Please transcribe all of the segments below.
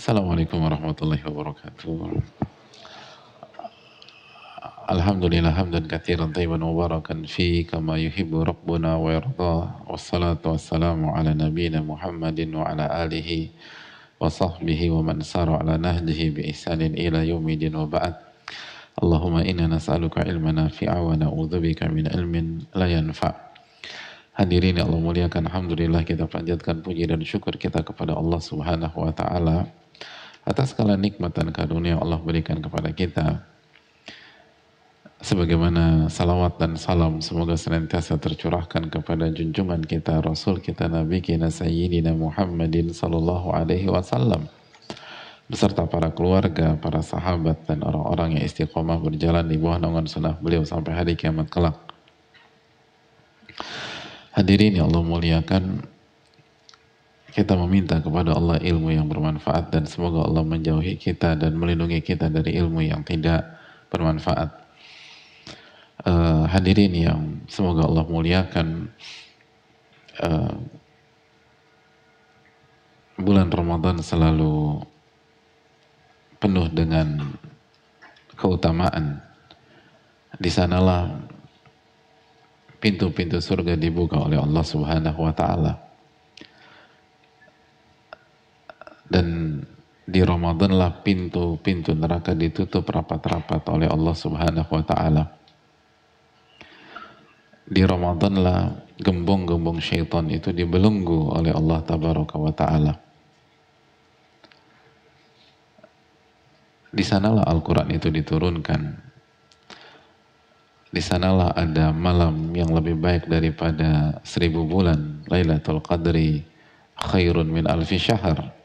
Assalamualaikum warahmatullahi wabarakatuh. Alhamdulillah hamdan katsiran tayyiban mubarakan fi kama yuhibbu rabbuna wa yarda. Wassalatu wassalamu ala nabiyyina Muhammadin wa ala alihi wa sahbihi wa man sara ala nahjihi bi ihsanin ila yaumidin wa ba'd. Allahumma inna nas'aluka ilman nafi'a wa na'udzubika min ilmin la yanfa'. Hadirin yang Allah muliakan, alhamdulillah kita panjatkan puji dan syukur kita kepada Allah Subhanahu wa taala atas segala nikmat dan karunia yang Allah berikan kepada kita. Sebagaimana salawat dan salam semoga senantiasa tercurahkan kepada junjungan kita, Rasul kita, Nabi kita, Sayyidina Muhammadin sallallahu alaihi wasallam, beserta para keluarga, para sahabat, dan orang-orang yang istiqomah berjalan di bawah naungan sunnah beliau sampai hari kiamat kelak. Hadirin yang Allah muliakan, kita meminta kepada Allah ilmu yang bermanfaat dan semoga Allah menjauhi kita dan melindungi kita dari ilmu yang tidak bermanfaat. Hadirin yang semoga Allah muliakan, bulan Ramadan selalu penuh dengan keutamaan. Di sanalah pintu-pintu surga dibuka oleh Allah Subhanahu wa taala. Dan di Ramadan lah pintu-pintu neraka ditutup rapat-rapat oleh Allah Subhanahu wa taala. Di Ramadan lah gembong-gembong syaitan itu dibelenggu oleh Allah Tabaraka wa ta'ala. Di sanalah Al-Quran itu diturunkan. Di sanalah ada malam yang lebih baik daripada 1000 bulan. Lailatul Qadri khairun min alfi syahr.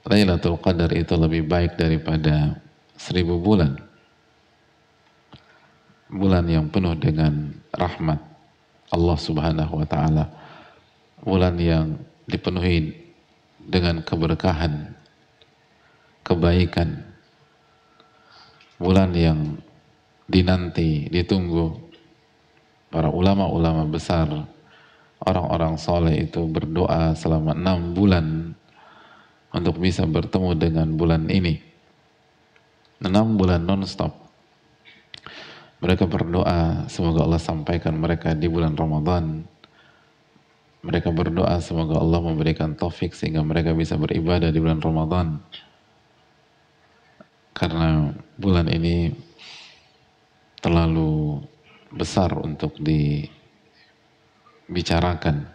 Lailatul Qadar itu lebih baik daripada 1000 bulan. Bulan yang penuh dengan rahmat Allah Subhanahu wa ta'ala, bulan yang dipenuhi dengan keberkahan, kebaikan, bulan yang dinanti, ditunggu. Para ulama-ulama besar, orang-orang soleh itu berdoa selama 6 bulan untuk bisa bertemu dengan bulan ini. 6 bulan non-stop mereka berdoa semoga Allah sampaikan mereka di bulan Ramadan. Mereka berdoa semoga Allah memberikan taufik sehingga mereka bisa beribadah di bulan Ramadan. Karena bulan ini terlalu besar untuk dibicarakan.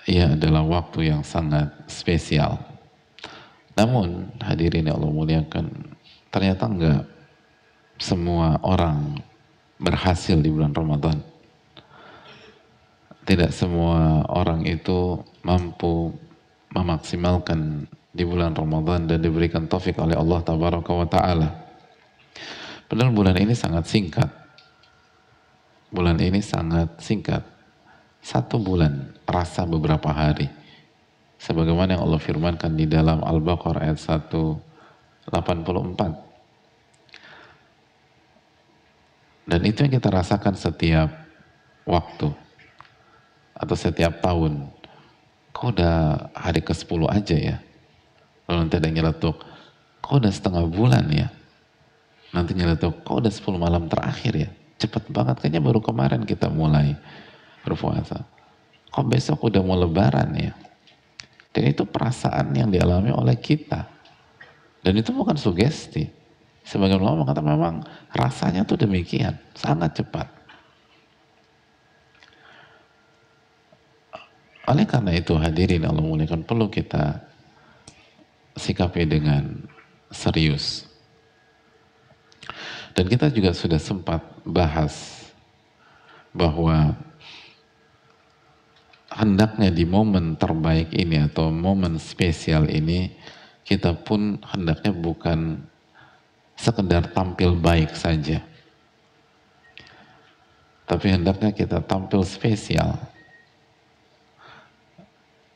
Ia adalah waktu yang sangat spesial. Namun hadirin yang Allah muliakan, ternyata enggak semua orang berhasil di bulan Ramadan. Tidak semua orang itu mampu memaksimalkan di bulan Ramadan dan diberikan taufik oleh Allah Tabaraka wa ta'ala. Padahal bulan ini sangat singkat. Bulan ini sangat singkat. 1 bulan rasa beberapa hari. Sebagaimana yang Allah firmankan di dalam Al-Baqarah ayat 184. Dan itu yang kita rasakan setiap waktu atau setiap tahun. Kok udah hari ke-10 aja ya? Lalu nanti ada yang nyeletuk, kok udah setengah bulan ya? Nanti nyeletuk, kok udah 10 malam terakhir ya? Cepet banget, kayaknya baru kemarin kita mulai berpuasa. Kok besok udah mau lebaran ya? Dan itu perasaan yang dialami oleh kita. Dan itu bukan sugesti. Sebagian ulama mengatakan memang rasanya tuh demikian, sangat cepat. Oleh karena itu hadirin Allah muliakan, perlu kita sikapi dengan serius. Dan kita juga sudah sempat bahas bahwa hendaknya di momen terbaik ini atau momen spesial ini, kita pun hendaknya bukan sekedar tampil baik saja, tapi hendaknya kita tampil spesial.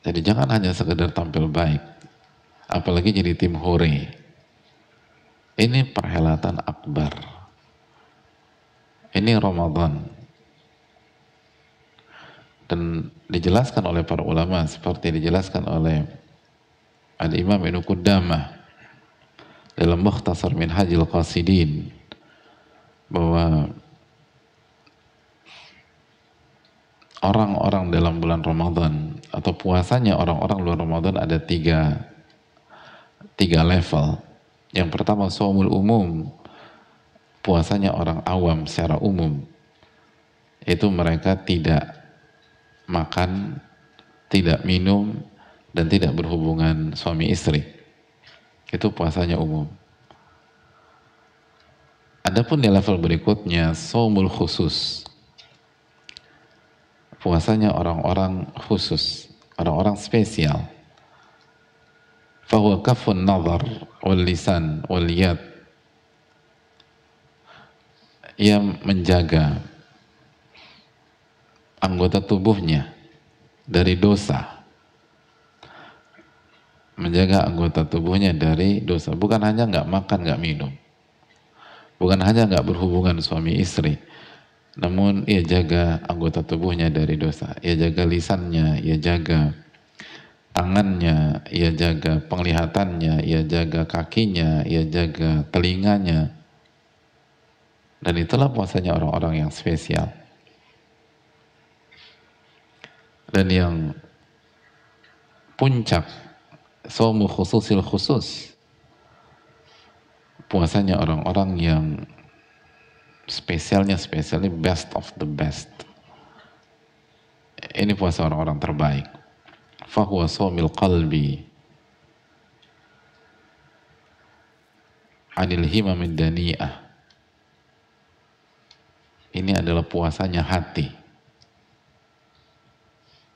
Jadi jangan hanya sekedar tampil baik, apalagi jadi tim hore. Ini perhelatan akbar, ini Ramadan. Dan dijelaskan oleh para ulama seperti dijelaskan oleh Al-Imam Ibnu Qudamah dalam Mukhtasar Minhajul Qasidin bahwa orang-orang dalam bulan Ramadan atau puasanya orang-orang luar Ramadan ada tiga level. Yang pertama shaumul umum, puasanya orang awam secara umum, itu mereka tidak makan, tidak minum, dan tidak berhubungan suami istri. Itu puasanya umum. Adapun di level berikutnya shaumul khusus, puasanya orang-orang khusus, orang-orang spesial. Fahuwa kafun nazar wal lisan wal yad, ia menjaga anggota tubuhnya dari dosa, menjaga anggota tubuhnya dari dosa. Bukan hanya nggak makan, nggak minum, bukan hanya nggak berhubungan suami istri, namun ia jaga anggota tubuhnya dari dosa. Ia jaga lisannya, ia jaga tangannya, ia jaga penglihatannya, ia jaga kakinya, ia jaga telinganya. Dan itulah puasanya orang-orang yang spesial. Dan yang puncak, shaumu khususil khusus, puasanya orang-orang yang spesialnya best of the best. Ini puasa orang-orang terbaik. Fahuwa shaumil qalbi anil himamid dani'ah. Ini adalah puasanya hati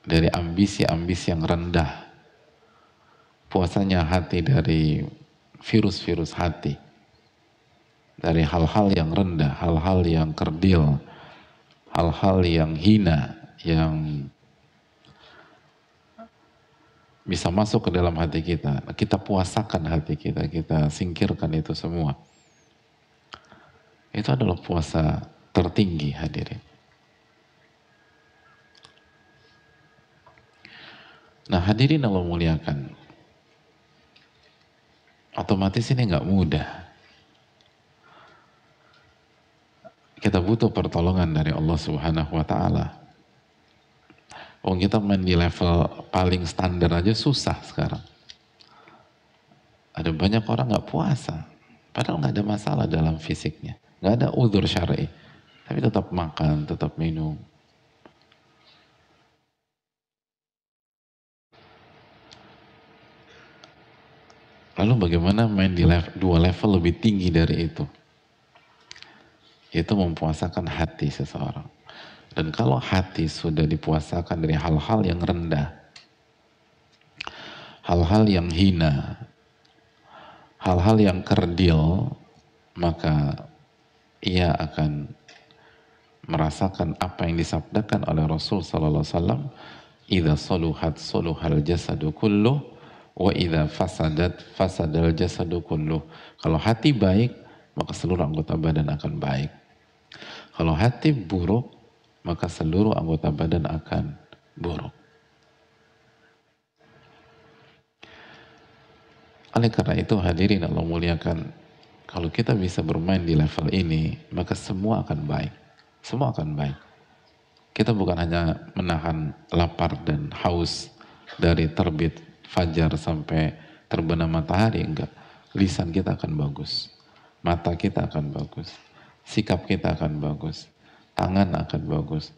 dari ambisi-ambisi yang rendah. Puasanya hati dari virus-virus hati, dari hal-hal yang rendah, hal-hal yang kerdil, hal-hal yang hina, yang bisa masuk ke dalam hati kita. Kita puasakan hati kita, kita singkirkan itu semua. Itu adalah puasa tertinggi, hadirin. Nah, hadirin Allah muliakan, otomatis ini nggak mudah. Kita butuh pertolongan dari Allah Subhanahu wa Ta'ala. Kita main di level paling standar aja susah sekarang. Ada banyak orang nggak puasa, padahal nggak ada masalah dalam fisiknya, nggak ada udzur syar'i, tapi tetap makan, tetap minum. Lalu bagaimana main di dua level lebih tinggi dari itu? Itu mempuasakan hati seseorang. Dan kalau hati sudah dipuasakan dari hal-hal yang rendah, hal-hal yang hina, hal-hal yang kerdil, maka ia akan merasakan apa yang disabdakan oleh Rasul sallallahu alaihi wasallam, "Idza saluhat saluhal jasadu kulluh wa idza fasadat fasadal jasadu kulluh." Kalau hati baik, maka seluruh anggota badan akan baik. Kalau hati buruk, maka seluruh anggota badan akan buruk. Oleh karena itu, hadirin Allah muliakan, kalau kita bisa bermain di level ini, maka semua akan baik. Semua akan baik. Kita bukan hanya menahan lapar dan haus dari terbit fajar sampai terbenam matahari, enggak. Lisan kita akan bagus, mata kita akan bagus, sikap kita akan bagus, tangan akan bagus,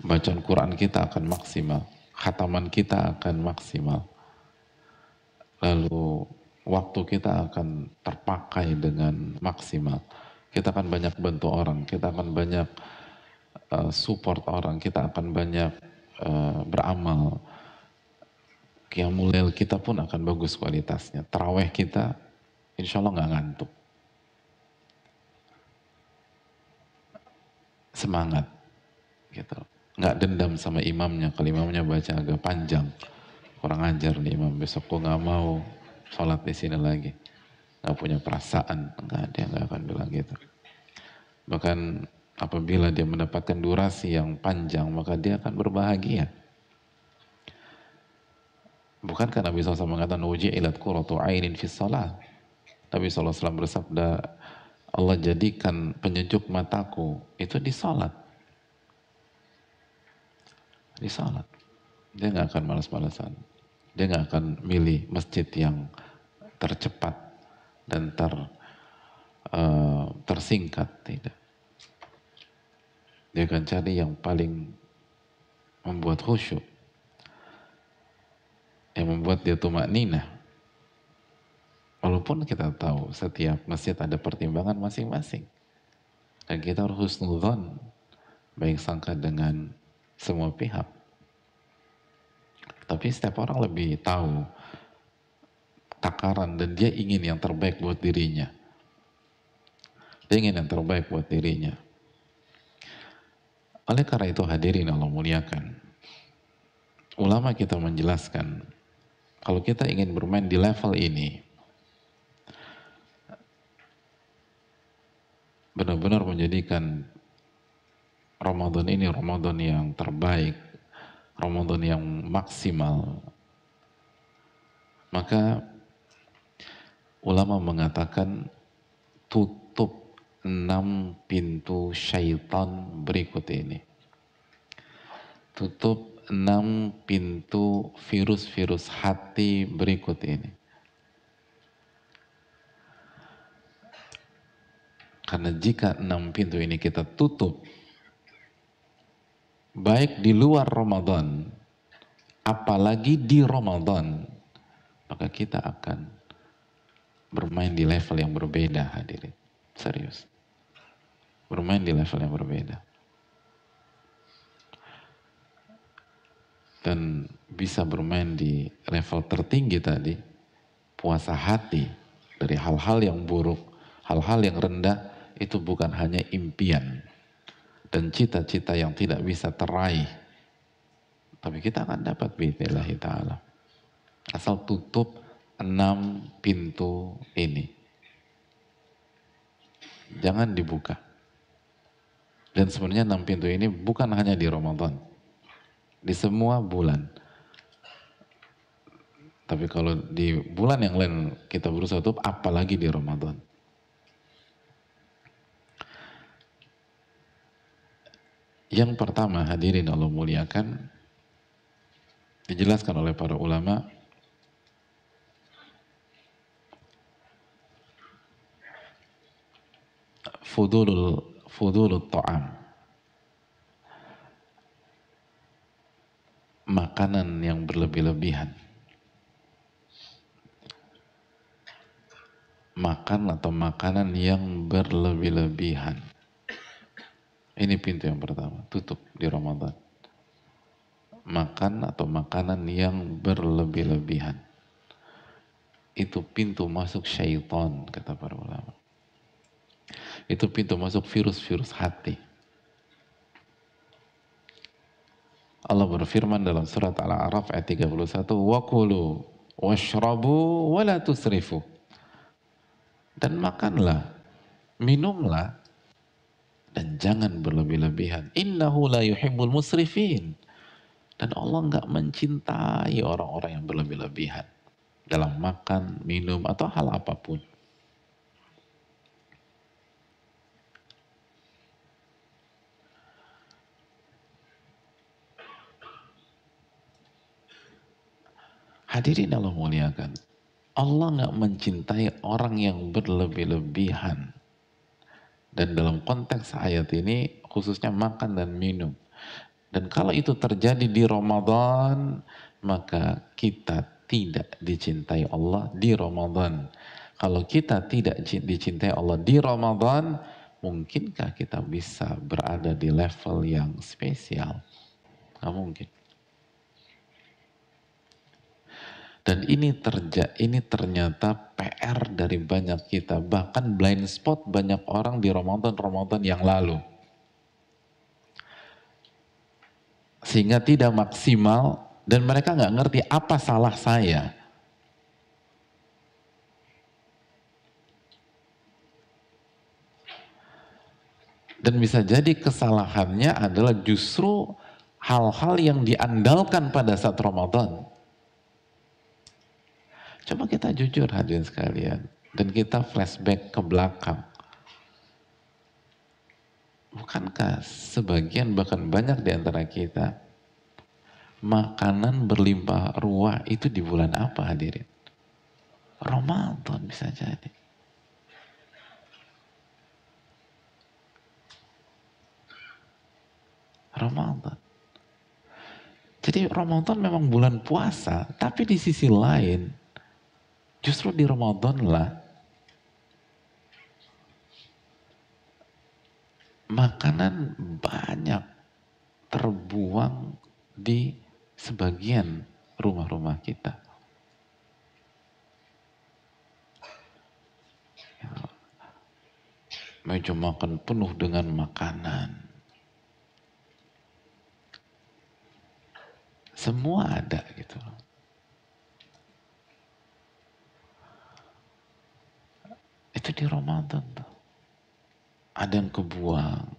bacaan Quran kita akan maksimal, khataman kita akan maksimal, lalu waktu kita akan terpakai dengan maksimal. Kita akan banyak bantu orang, kita akan banyak support orang, kita akan banyak beramal. Qiyamul Lail kita pun akan bagus kualitasnya. Taraweh kita insya Allah nggak ngantuk. Semangat gitu. Nggak dendam sama imamnya, kalau imamnya baca agak panjang, kurang ajar nih imam, besok gue nggak mau sholat di sini lagi, nggak punya perasaan. Nggak ada yang nggak akan bilang gitu. Bahkan Apabila dia mendapatkan durasi yang panjang, maka dia akan berbahagia. Bukankah Nabi SAW mengatakan wuji'ilat qurratu ainin fis shalah? Nabi SAW bersabda, Allah jadikan penyejuk mataku itu di salat. Di salat. Dia nggak akan malas-malasan. Dia nggak akan milih masjid yang tercepat dan tersingkat, tidak. Dia akan cari yang paling membuat khusyuk, yang membuat dia tumakninah. Walaupun kita tahu setiap masjid ada pertimbangan masing-masing. Dan kita harus husnudzon, baik sangka dengan semua pihak. Tapi setiap orang lebih tahu takaran dan dia ingin yang terbaik buat dirinya. Dia ingin yang terbaik buat dirinya. Oleh karena itu hadirin Allah muliakan, ulama kita menjelaskan, kalau kita ingin bermain di level ini, benar-benar menjadikan Ramadan ini Ramadan yang terbaik, Ramadan yang maksimal, maka ulama mengatakan tutup 6 pintu syaitan berikut ini. Tutup 6 pintu virus-virus hati berikut ini. Karena jika 6 pintu ini kita tutup, baik di luar Ramadan, apalagi di Ramadan, maka kita akan bermain di level yang berbeda, hadirin. Serius. Bermain di level yang berbeda. Dan bisa bermain di level tertinggi tadi, puasa hati dari hal-hal yang buruk, hal-hal yang rendah, itu bukan hanya impian dan cita-cita yang tidak bisa teraih, tapi kita akan dapat biidznillah ta'ala. Asal tutup 6 pintu ini, jangan dibuka. Dan sebenarnya 6 pintu ini bukan hanya di Ramadan, di semua bulan. Tapi kalau di bulan yang lain kita berusaha tutup, apalagi di Ramadan. Yang pertama, hadirin Allah muliakan, dijelaskan oleh para ulama, fudulul ta'am, makanan yang berlebih-lebihan. Makan atau makanan yang berlebih-lebihan. Ini pintu yang pertama, tutup di Ramadan. Makan atau makanan yang berlebih-lebihan. Itu pintu masuk syaitan, kata para ulama. Itu pintu masuk virus-virus hati. Allah berfirman dalam surat Al-A'raf ayat 31, "Wakulu washrabu wa la tusrifu." Dan makanlah, minumlah, dan jangan berlebih-lebihan. Innahu la yuhibbul musrifin. Dan Allah nggak mencintai orang-orang yang berlebih-lebihan dalam makan, minum, atau hal apapun. Hadirin Allah muliakan, Allah nggak mencintai orang yang berlebih-lebihan. Dan dalam konteks ayat ini khususnya makan dan minum. Dan kalau itu terjadi di Ramadan, maka kita tidak dicintai Allah di Ramadan. Kalau kita tidak dicintai Allah di Ramadan, mungkinkah kita bisa berada di level yang spesial? Nggak mungkin. Dan ini ternyata PR dari banyak kita, bahkan blind spot banyak orang di Ramadan yang lalu. Sehingga tidak maksimal dan mereka nggak ngerti apa salah saya. Dan bisa jadi kesalahannya adalah justru hal-hal yang diandalkan pada saat Ramadan. Coba kita jujur hadirin sekalian. Dan kita flashback ke belakang. Bukankah sebagian bahkan banyak di antara kita makanan berlimpah ruah itu di bulan apa hadirin? Ramadan bisa jadi. Ramadan. Jadi Ramadan memang bulan puasa, tapi di sisi lain justru di Ramadan lah makanan banyak terbuang di sebagian rumah-rumah kita. Meja makan penuh dengan makanan. Semua ada gitu loh. Itu di Ramadan tuh. Ada yang kebuang.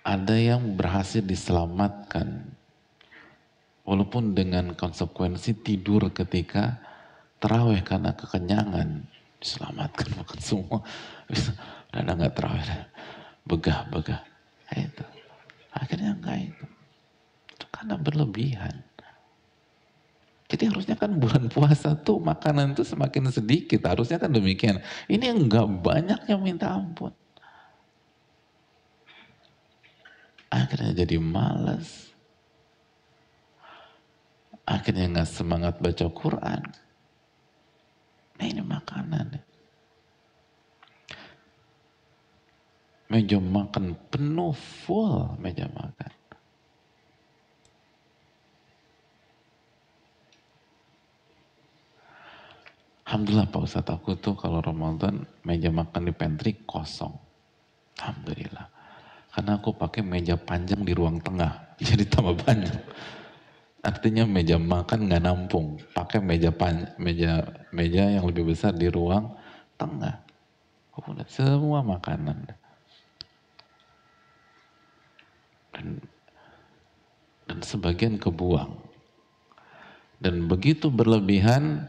Ada yang berhasil diselamatkan. Walaupun dengan konsekuensi tidur ketika terawih karena kekenyangan. Diselamatkan makan semua. Udah gak terawih. Begah-begah. Itu. Akhirnya enggak itu. Itu karena berlebihan. Jadi harusnya kan bulan puasa tuh makanan tuh semakin sedikit. Harusnya kan demikian. Ini enggak banyak yang minta ampun. Akhirnya jadi malas. Akhirnya nggak semangat baca Quran. Nah ini makanan. Meja makan penuh, full meja makan. Alhamdulillah Pak Ustadz, aku tuh kalau Ramadan meja makan di pantry kosong. Alhamdulillah. Karena aku pakai meja panjang di ruang tengah. Jadi tambah panjang. Artinya meja makan nggak nampung. Pakai meja yang lebih besar di ruang tengah. Udah semua makanan. Dan sebagian kebuang. Dan begitu berlebihan,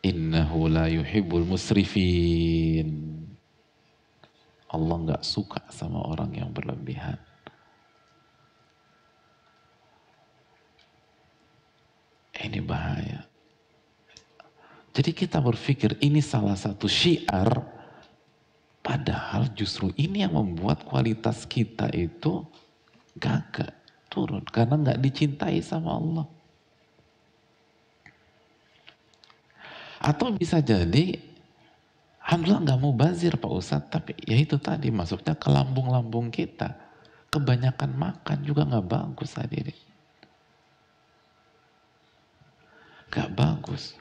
innahu la yuhibbul musrifin. Allah nggak suka sama orang yang berlebihan. Ini bahaya. Jadi kita berpikir ini salah satu syiar, padahal justru ini yang membuat kualitas kita itu gagal, turun. Karena nggak dicintai sama Allah. Atau bisa jadi, alhamdulillah nggak mau bazir Pak Ustadz, tapi ya itu tadi masuknya ke lambung-lambung kita. Kebanyakan makan juga nggak bagus hadirin. Gak bagus.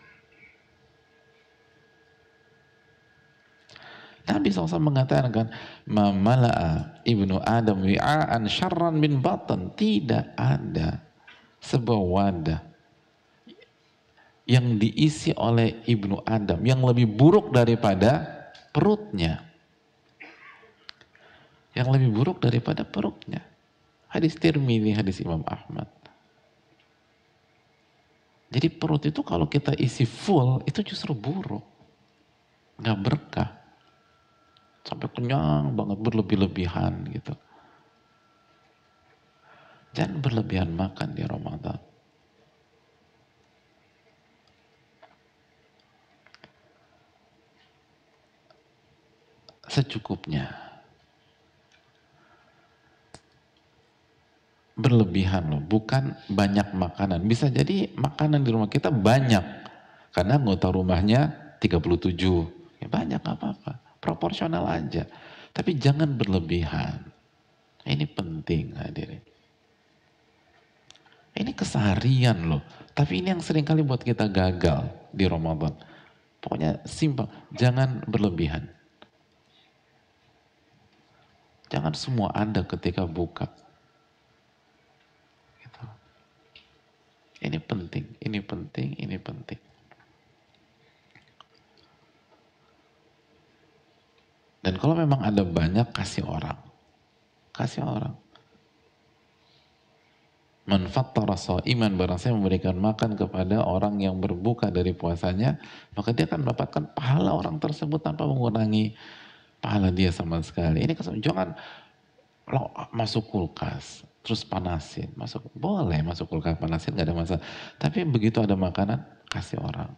Nabi SAW mengatakan, mamala'a ibnu Adam wi'aan syarran min batan. Tidak ada sebuah wadah yang diisi oleh ibnu Adam yang lebih buruk daripada perutnya. Yang lebih buruk daripada perutnya. Hadis Tirmidzi, hadis Imam Ahmad. Jadi perut itu kalau kita isi full, itu justru buruk. Gak berkah. Sampai kenyang banget, berlebih-lebihan gitu. Jangan berlebihan makan di Ramadan. Secukupnya. Berlebihan loh, bukan banyak makanan. Bisa jadi makanan di rumah kita banyak. Karena anggota rumahnya 37. Ya banyak gak apa-apa. Proporsional aja. Tapi jangan berlebihan. Ini penting hadirin. Ini keseharian loh. Tapi ini yang seringkali buat kita gagal di Ramadan. Pokoknya simpel, jangan berlebihan. Jangan semua ada ketika buka. Gitu. Ini penting, ini penting, ini penting. Dan kalau memang ada banyak, kasih orang. Kasih orang. Man fattara sha'iman, barang saya memberikan makan kepada orang yang berbuka dari puasanya, maka dia akan mendapatkan pahala orang tersebut tanpa mengurangi pahala dia sama sekali. Ini jangan lo masuk kulkas terus panasin, masuk boleh masuk kulkas panasin nggak ada masalah. Tapi begitu ada makanan, kasih orang,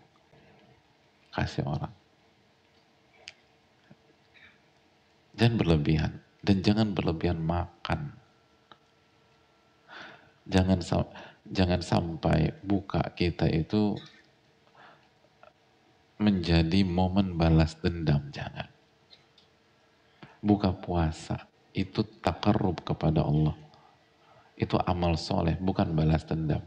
kasih orang. Jangan berlebihan dan jangan berlebihan makan. Jangan jangan sampai buka kita itu menjadi momen balas dendam, jangan. Buka puasa itu takarrub kepada Allah. Itu amal soleh, bukan balas dendam.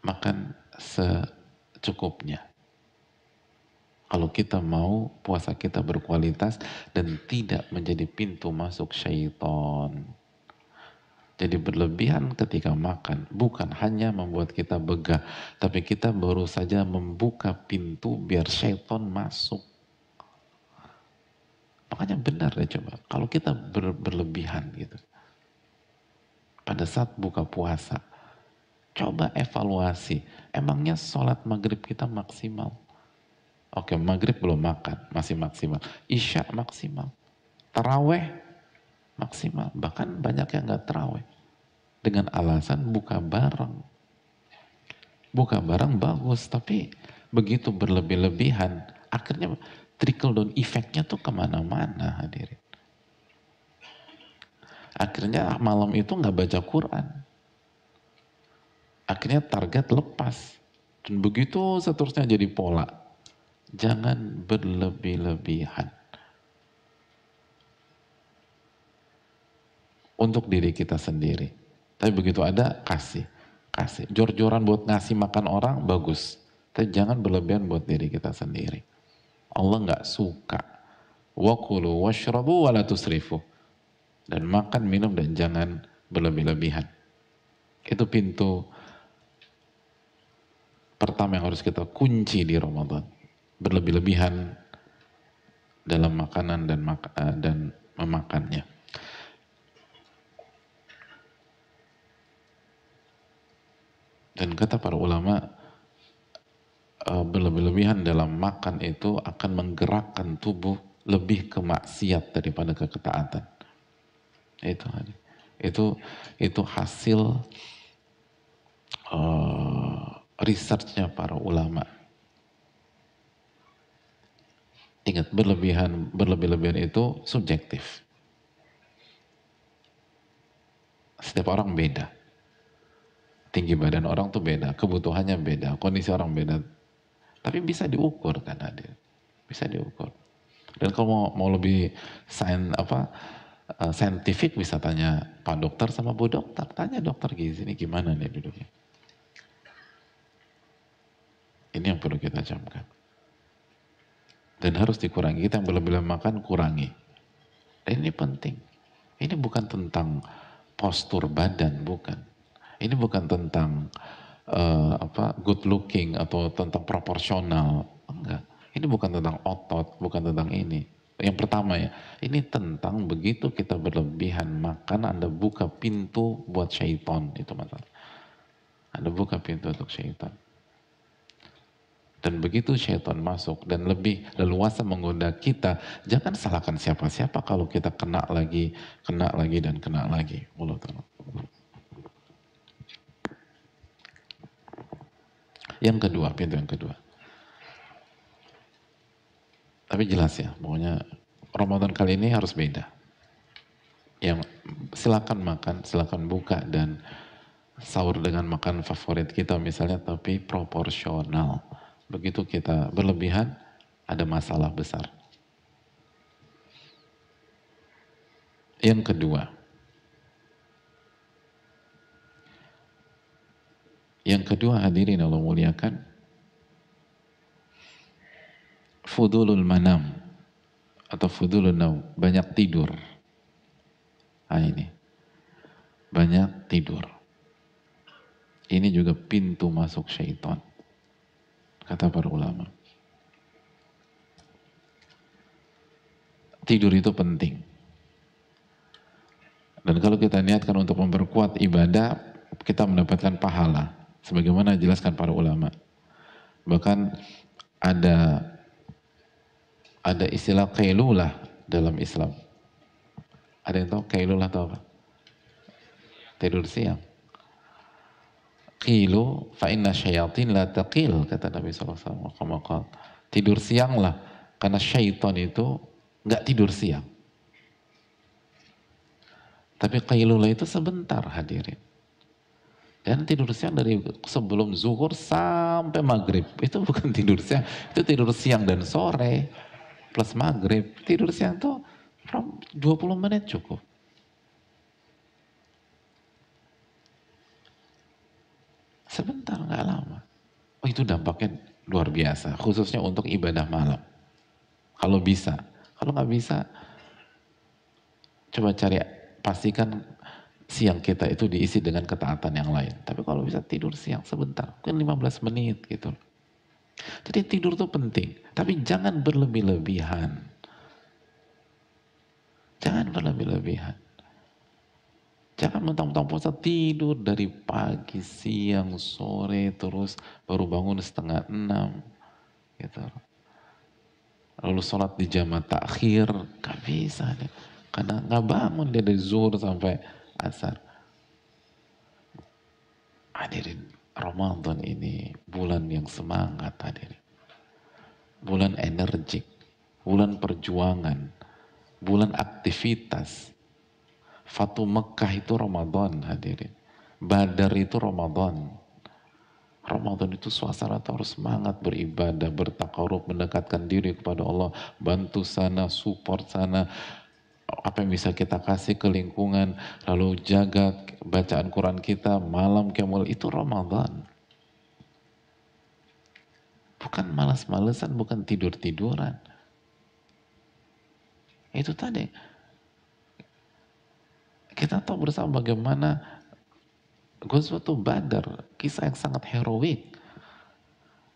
Makan secukupnya. Kalau kita mau puasa kita berkualitas dan tidak menjadi pintu masuk syaitan. Jadi berlebihan ketika makan bukan hanya membuat kita begah, tapi kita baru saja membuka pintu biar syaitan masuk. Makanya benar deh coba, kalau kita berlebihan gitu, pada saat buka puasa, coba evaluasi, emangnya sholat maghrib kita maksimal? Oke, maghrib belum makan, masih maksimal. Isya maksimal. Taraweh maksimal. Bahkan banyak yang nggak taraweh. Dengan alasan buka bareng. Buka bareng bagus, tapi begitu berlebih-lebihan, akhirnya trickle down effect-nya tuh kemana-mana hadirin. Akhirnya malam itu nggak baca Quran. Akhirnya target lepas. Dan begitu seterusnya jadi pola. Jangan berlebih-lebihan. Untuk diri kita sendiri. Tapi begitu ada, kasih. Kasih. Jor-joran buat ngasih makan orang, bagus. Tapi jangan berlebihan buat diri kita sendiri. Allah nggak suka. Wakulu washrabu wala tusrifu. Dan makan, minum, dan jangan berlebih-lebihan. Itu pintu pertama yang harus kita kunci di Ramadan. Berlebih-lebihan dalam makanan dan memakannya. Dan kata para ulama, berlebih-lebihan dalam makan itu akan menggerakkan tubuh lebih ke maksiat daripada ke ketaatan. Itu hasil researchnya para ulama. Ingat, berlebih-lebihan itu subjektif. Setiap orang beda. Tinggi badan orang tuh beda, kebutuhannya beda, kondisi orang beda. Tapi bisa diukur kan Adil. Bisa diukur. Dan kalau mau lebih saintifik bisa tanya Pak Dokter sama Bu Dokter. Tanya dokter gizi ini gimana nih duduknya. Ini yang perlu kita camkan. Dan harus dikurangi. Kita yang berlebihan makan, kurangi. Dan ini penting. Ini bukan tentang postur badan, bukan. Ini bukan tentang good looking atau tentang proporsional. Enggak. Ini bukan tentang otot, bukan tentang ini. Yang pertama ya, ini tentang begitu kita berlebihan makan, Anda buka pintu buat syaitan. Itu masalah. Anda buka pintu untuk syaitan. Dan begitu syaitan masuk dan lebih leluasa menggoda kita, jangan salahkan siapa-siapa kalau kita kena lagi dan kena lagi. Allah Ta'ala. Yang kedua, pintu yang kedua. Tapi jelas ya, pokoknya Ramadan kali ini harus beda. Yang silakan makan, silakan buka dan sahur dengan makan favorit kita misalnya, tapi proporsional. Begitu kita berlebihan, ada masalah besar. Yang kedua, hadirin Allah muliakan, fudulul manam atau fudulul naum, banyak tidur. Ini banyak tidur. Ini juga pintu masuk syaitan, kata para ulama. Tidur itu penting. Dan kalau kita niatkan untuk memperkuat ibadah, kita mendapatkan pahala. Sebagaimana dijelaskan para ulama. Bahkan ada istilah qailulah dalam Islam. Ada yang tahu qailulah atau apa? Tidur siang. Qilu fa inna syayatin la taqil, kata Nabi SAW. Tidur sianglah, karena syaitan itu nggak tidur siang. Tapi qailulah itu sebentar, hadirin. Dan tidur siang dari sebelum zuhur sampai maghrib. Itu bukan tidur siang, itu tidur siang dan sore plus maghrib. Tidur siang tuh 20 menit cukup. Sebentar, nggak lama. Oh, itu dampaknya luar biasa, khususnya untuk ibadah malam. Kalau bisa, kalau nggak bisa, coba cari, pastikan siang kita itu diisi dengan ketaatan yang lain. Tapi kalau bisa tidur siang sebentar, mungkin 15 menit gitu. Jadi tidur itu penting, tapi jangan berlebih-lebihan. Jangan berlebih-lebihan. Jangan mentang-mentang puasa tidur dari pagi, siang, sore, terus baru bangun 5:30 gitu. Lalu sholat di jamaah takhir, gak bisa deh. Karena gak bangun dia dari zuhur sampai asar. Hadirin, Ramadan ini bulan yang semangat, hadirin. Bulan energik, bulan perjuangan, bulan aktivitas. Fatu Mekah itu Ramadan, hadirin. Badar itu Ramadan. Ramadan itu suasana harus semangat beribadah, bertakarub, mendekatkan diri kepada Allah, bantu sana, support sana, apa yang bisa kita kasih ke lingkungan, lalu jaga bacaan Quran kita, malam qiyamul, itu Ramadan. Bukan malas-malesan, bukan tidur-tiduran. Itu tadi. Kita tahu bersama bagaimana Ghazwatul Badar, kisah yang sangat heroik.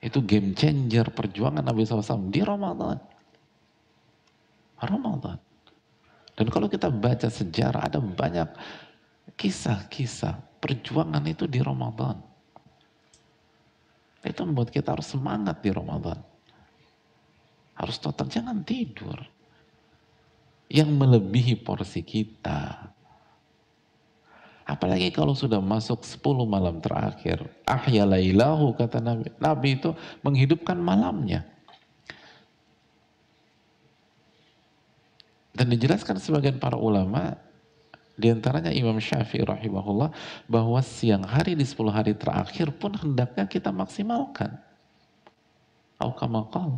Itu game changer perjuangan Nabi SAW di Ramadan. Ramadan. Dan kalau kita baca sejarah, ada banyak kisah-kisah perjuangan itu di Ramadan. Itu membuat kita harus semangat di Ramadan. Harus total, jangan tidur. Yang melebihi porsi kita. Apalagi kalau sudah masuk 10 malam terakhir. Ahya lailahu, kata Nabi. Nabi itu menghidupkan malamnya. Dan dijelaskan sebagian para ulama, diantaranya Imam Syafi'i rahimahullah, bahwa siang hari di 10 hari terakhir pun hendaknya kita maksimalkan. Au kama qala.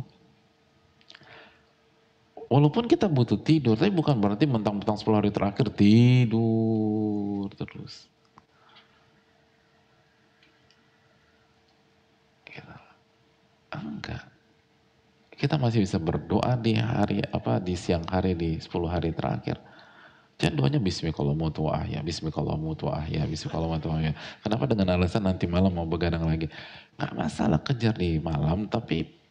Walaupun kita butuh tidur, tapi bukan berarti mentang-mentang 10 hari terakhir tidur terus. Enggak. Kita masih bisa berdoa di hari di siang hari di 10 hari terakhir. Jangan doanya bismikallahumma wa ahya, bismikallahumma wa ahya, bismikallahumma wa ahya. Kenapa dengan alasan nanti malam mau begadang lagi? Nggak masalah kejar di malam, tapi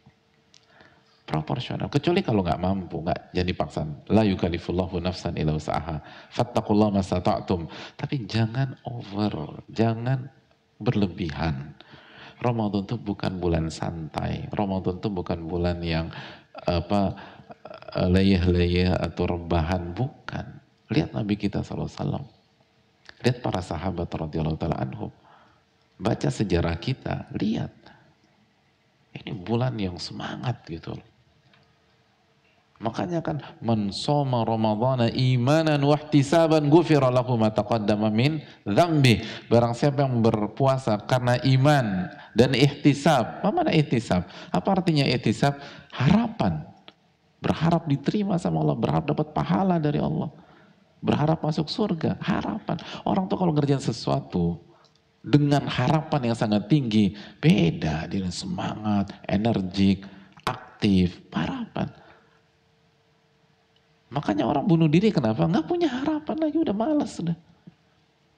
proporsional. Kecuali kalau nggak mampu, nggak jadi paksa. La yukallifullahu nafsan illa usaha. Fattaqullaha mastata'tum. Tapi jangan over, jangan berlebihan. Ramadan itu bukan bulan santai. Ramadan itu bukan bulan yang leyeh-leyeh atau rebahan, bukan. Lihat Nabi kita SAW. Lihat para sahabat radhiyallahu taala anhum. Baca sejarah kita, lihat. Ini bulan yang semangat gitu. Makanya kan man shoma ramadhana imanan wa ihtisaban ghufira lahu ma taqaddama min dzambi. Barang siapa yang berpuasa karena iman dan ihtisab. Apa mana ihtisab? Apa artinya ihtisab? Harapan. Berharap diterima sama Allah, berharap dapat pahala dari Allah. Berharap masuk surga, harapan. Orang tuh kalau ngerjain sesuatu dengan harapan yang sangat tinggi, beda, dia semangat, energik, aktif, harapan. Makanya orang bunuh diri kenapa? Nggak punya harapan lagi, udah malas sudah.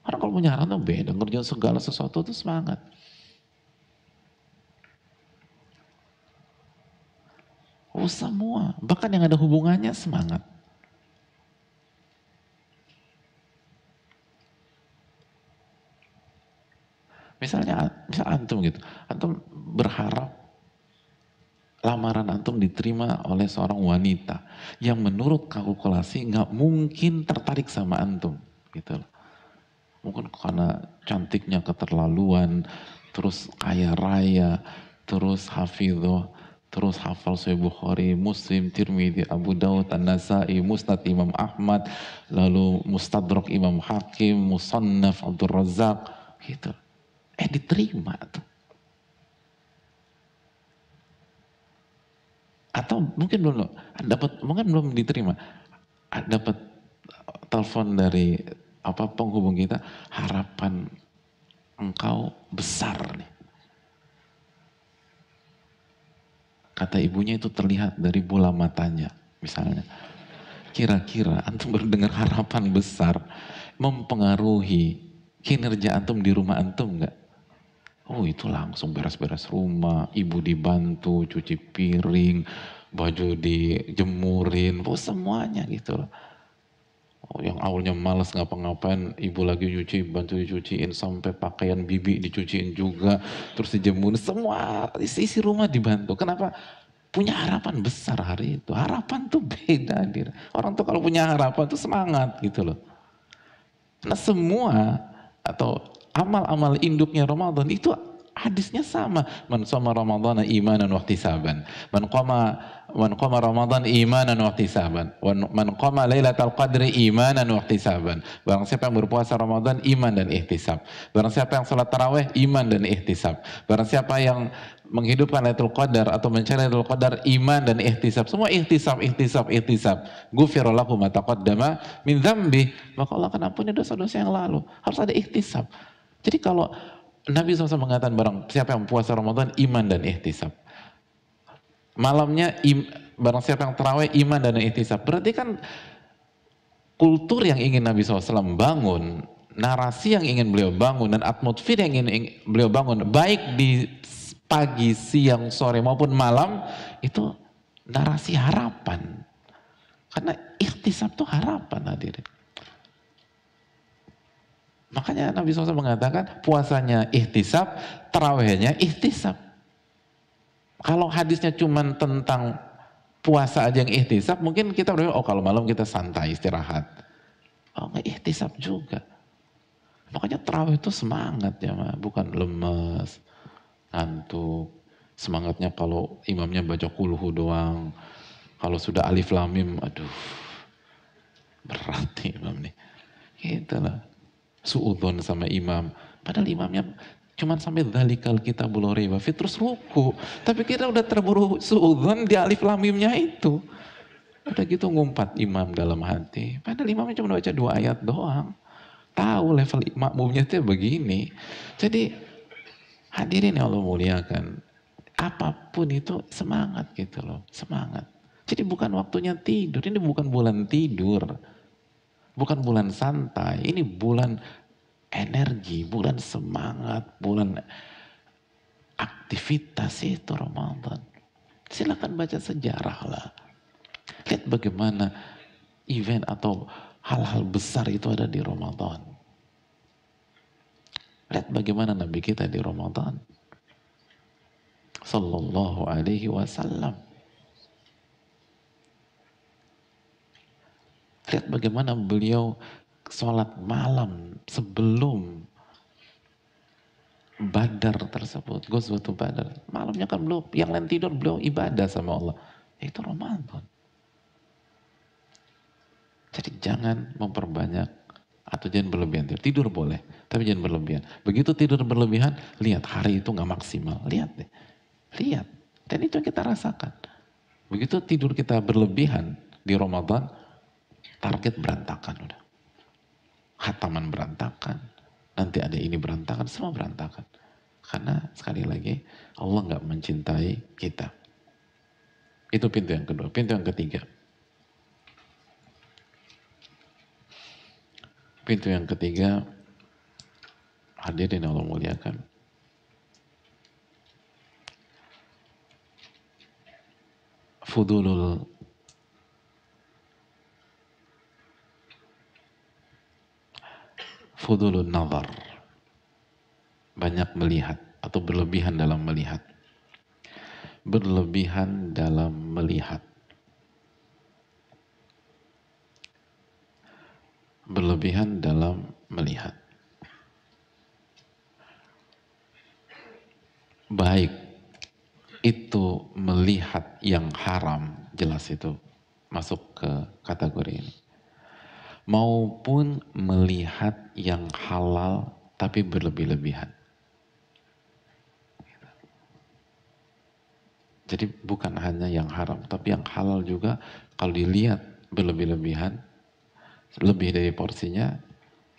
Orang kalau punya harapan tuh beda, ngerjain segala sesuatu tuh semangat. Oh semua, bahkan yang ada hubungannya semangat. Misal antum gitu, antum berharap lamaran antum diterima oleh seorang wanita yang menurut kalkulasi nggak mungkin tertarik sama antum, gitu loh. Mungkin karena cantiknya keterlaluan, terus kaya raya, terus hafidhoh, terus hafal Sahih Bukhari, Muslim, Tirmidzi, Abu Daud, An-Nasai, Musnad Imam Ahmad, lalu Mustadrak Imam Hakim, Musannaf Abdul Razak, gitu. Diterima tuh. Atau mungkin belum dapat, mungkin belum diterima. Dapat telepon dari apa penghubung kita, harapan engkau besar nih. Kata ibunya itu terlihat dari bola matanya, misalnya. Kira-kira antum berdengar harapan besar mempengaruhi kinerja antum di rumah antum nggak? Oh itu langsung beres-beres rumah, ibu dibantu, cuci piring, baju dijemurin, oh semuanya gitu loh. Oh, yang awalnya malas ngapa-ngapain, ibu lagi nyuci, bantu dicuciin, sampai pakaian bibi dicuciin juga, terus dijemurin, semua isi rumah dibantu. Kenapa? Punya harapan besar hari itu. Harapan tuh beda. Orang tuh kalau punya harapan tuh semangat gitu loh. Nah semua atau amal-amal induknya Ramadan itu hadisnya sama. Man shoma Ramadhana imanan wa ihtisaban. Man qama Ramadan imanan wa ihtisaban. Man qama Lailatul Qadri imanan wa ihtisaban. Barang siapa yang berpuasa Ramadan iman dan ihtisab. Barang siapa yang salat tarawih iman dan ihtisab. Barang siapa yang menghidupkan Lailatul Qadar atau mencari Lailatul Qadar iman dan ihtisab, semua ihtisab. Ghufira lahu ma taqaddama min dzambi, maka Allah akan ampuni dosa-dosa yang lalu. Harus ada ihtisab. Jadi kalau Nabi SAW mengatakan barang siapa yang puasa Ramadan iman dan ihtisab, malamnya barang siapa yang tarawih iman dan ihtisab, berarti kan kultur yang ingin Nabi SAW bangun, narasi yang ingin beliau bangun, dan atmosfer yang ingin beliau bangun, baik di pagi, siang, sore maupun malam, itu narasi harapan. Karena ikhtisab itu harapan hadirin. Makanya Nabi SAW mengatakan puasanya ikhtisab, tarawihnya ikhtisab. Kalau hadisnya cuma tentang puasa aja yang ikhtisab, mungkin kita berpikir, oh kalau malam kita santai, istirahat. Oh nggak, ikhtisab juga. Makanya tarawih itu semangat ya, bukan lemes, ngantuk. Semangatnya kalau imamnya baca kulhu doang. Kalau sudah alif lam mim, aduh, berat nih imam nih. Gitu lah. Suudon sama imam. Padahal imamnya cuman sampai dzalikal kitabul riba fi, terus ruku. Tapi kita udah terburu suudon di alif lam mimnya itu. Udah gitu ngumpat imam dalam hati. Padahal imamnya cuma baca 2 ayat doang. Tahu level makmumnya itu begini. Jadi hadirin yang Allah muliakan, apapun itu semangat gitu loh, semangat. Jadi bukan waktunya tidur, ini bukan bulan tidur. Bukan bulan santai, ini bulan energi, bulan semangat, bulan aktivitas itu Ramadan. Silakan baca sejarah lah. Lihat bagaimana event atau hal-hal besar itu ada di Ramadan. Lihat bagaimana Nabi kita di Ramadan. Sallallahu alaihi wasallam. Lihat bagaimana beliau sholat malam sebelum Badar tersebut, Ghazwatul Badar. Malamnya kan belum, yang lain tidur, beliau ibadah sama Allah. Itu Ramadan. Jadi jangan memperbanyak atau jangan berlebihan. Tidur boleh, tapi jangan berlebihan. Begitu tidur berlebihan, lihat hari itu nggak maksimal. Lihat deh, lihat. Dan itu yang kita rasakan. Begitu tidur kita berlebihan di Ramadan, target berantakan udah. Hataman berantakan, nanti ada ini berantakan, semua berantakan. Karena sekali lagi Allah nggak mencintai kita. Itu pintu yang kedua. Pintu yang ketiga. Pintu yang ketiga, hadirin Allah muliakan. Fudulul nazar. banyak melihat atau berlebihan dalam melihat. Berlebihan dalam melihat. Berlebihan dalam melihat. Baik itu melihat yang haram, jelas itu masuk ke kategori ini. Maupun melihat yang halal tapi berlebih-lebihan. Jadi bukan hanya yang haram, tapi yang halal juga kalau dilihat berlebih-lebihan, lebih dari porsinya,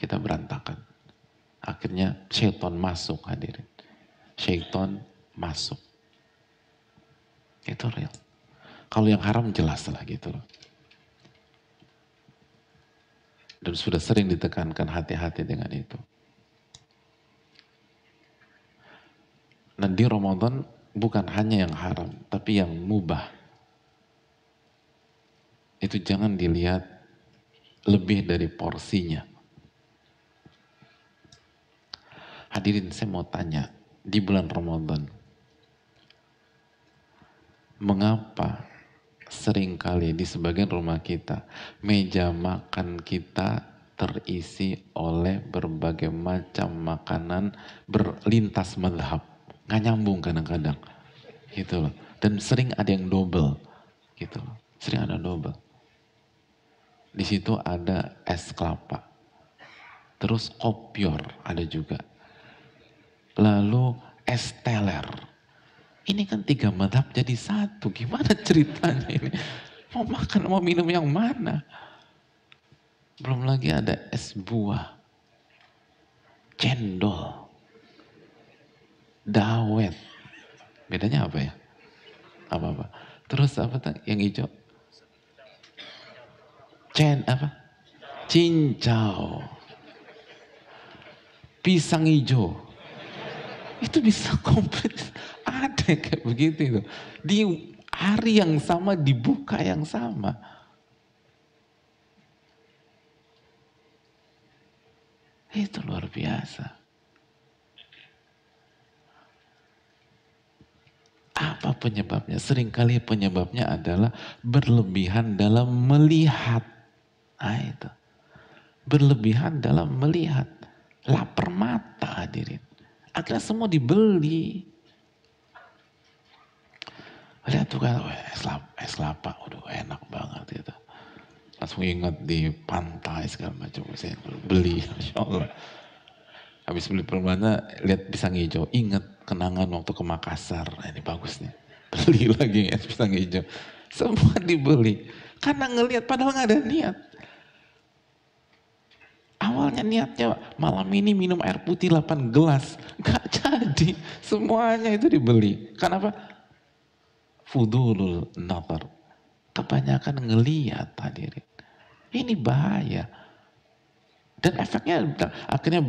kita berantakan. Akhirnya syaitan masuk, hadirin. Syaitan masuk. Itu real. Kalau yang haram jelas lah gitu loh. Dan sudah sering ditekankan hati-hati dengan itu. Nah di Ramadan bukan hanya yang haram, tapi yang mubah. Itu jangan dilihat lebih dari porsinya. Hadirin, saya mau tanya, di bulan Ramadan, mengapa seringkali di sebagian rumah kita, meja makan kita terisi oleh berbagai macam makanan berlintas mazhab. Nggak nyambung kadang-kadang. Gitu loh. Dan sering ada yang double. Gitu loh. Sering ada double. Di situ ada es kelapa. Terus kopior ada juga. Lalu es teler. Ini kan 3 mazhab jadi satu. Gimana ceritanya ini? Mau makan, mau minum yang mana? Belum lagi ada es buah. Cendol. Dawet. Bedanya apa ya? Apa-apa. Terus apa yang hijau? Apa? Cincau. Pisang hijau. Itu bisa komplit. Ada kayak begitu itu. Di hari yang sama, dibuka yang sama. Itu luar biasa. Apa penyebabnya? Seringkali penyebabnya adalah berlebihan dalam melihat. Nah itu. Berlebihan dalam melihat. Lapar mata, hadirin. Akhirnya semua dibeli. Lihat tuh kan, es kelapa, udah enak banget gitu. Langsung ingat di pantai segala macam, saya beli, Masya Allah. Habis beli permana, lihat pisang hijau, ingat kenangan waktu ke Makassar, nah, ini bagus nih. Beli lagi es pisang hijau. Semua dibeli. Karena ngelihat padahal nggak ada niat. Awalnya niatnya malam ini minum air putih 8 gelas. Gak jadi. Semuanya itu dibeli. Kenapa? Fudulul nazar. Kebanyakan ngeliat, hadirin. Ini bahaya. Dan efeknya akhirnya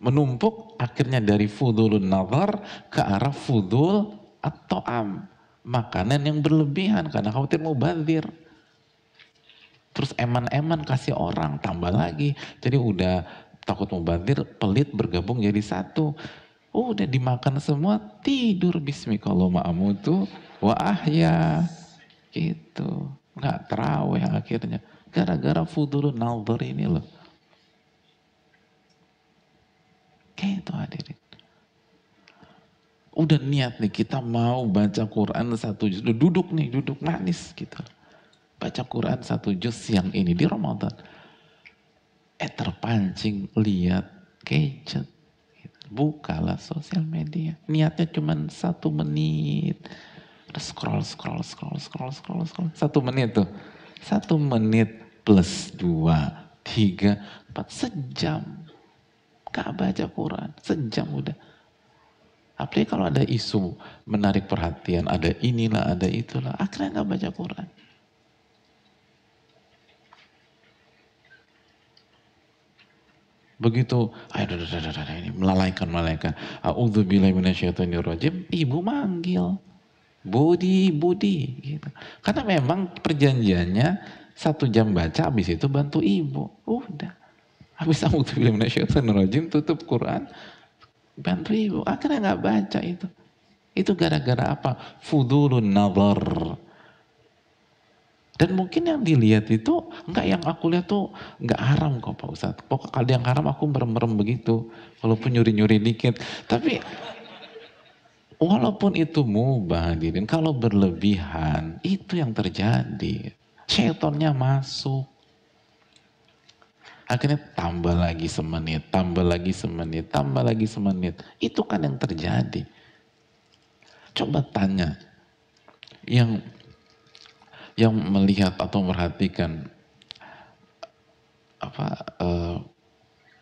menumpuk, akhirnya dari fudulul nazar ke arah fudul atau makanan yang berlebihan karena khawatir mau bazir. Terus eman-eman kasih orang, tambah lagi. Jadi udah takut mau bantir, pelit bergabung jadi satu. Udah dimakan semua, tidur bismikallahumma wa ahya. Gitu. Nggak terawih akhirnya. Gara-gara fudulun nazar ini loh. Kayak itu hadirin. Udah niat nih, kita mau baca Quran 1 juz. Duduk nih, duduk manis gitu. Baca Quran 1 juz siang ini di Ramadan. Terpancing lihat gadget. Bukalah sosial media. Niatnya cuma 1 menit. Scroll. 1 menit tuh. 1 menit plus 2, 3, 4, sejam. Gak baca Quran, sejam udah. Apalagi kalau ada isu menarik perhatian, ada inilah, ada itulah. Akhirnya gak baca Quran. Begitu, ini melalaikan. A'udzubillahi minasyaitonirrajim, ibu manggil. Budi, gitu. Karena memang perjanjiannya 1 jam baca, habis itu bantu ibu. Udah. Habis a'udzubillahi minasyaitonirrajim, tutup Quran, bantu ibu, akhirnya nggak baca itu gara-gara apa? Fudulun nazar. Dan mungkin yang dilihat itu enggak, yang aku lihat tuh enggak haram kok Pak Ustadz. Pokoknya kalau yang haram aku merem-merem begitu, walaupun nyuri-nyuri dikit. Tapi walaupun itu mubah hadirin, kalau berlebihan itu yang terjadi. Syaitonnya masuk. Akhirnya tambah lagi semenit, tambah lagi semenit, tambah lagi semenit. Itu kan yang terjadi. Coba tanya yang melihat atau memperhatikan apa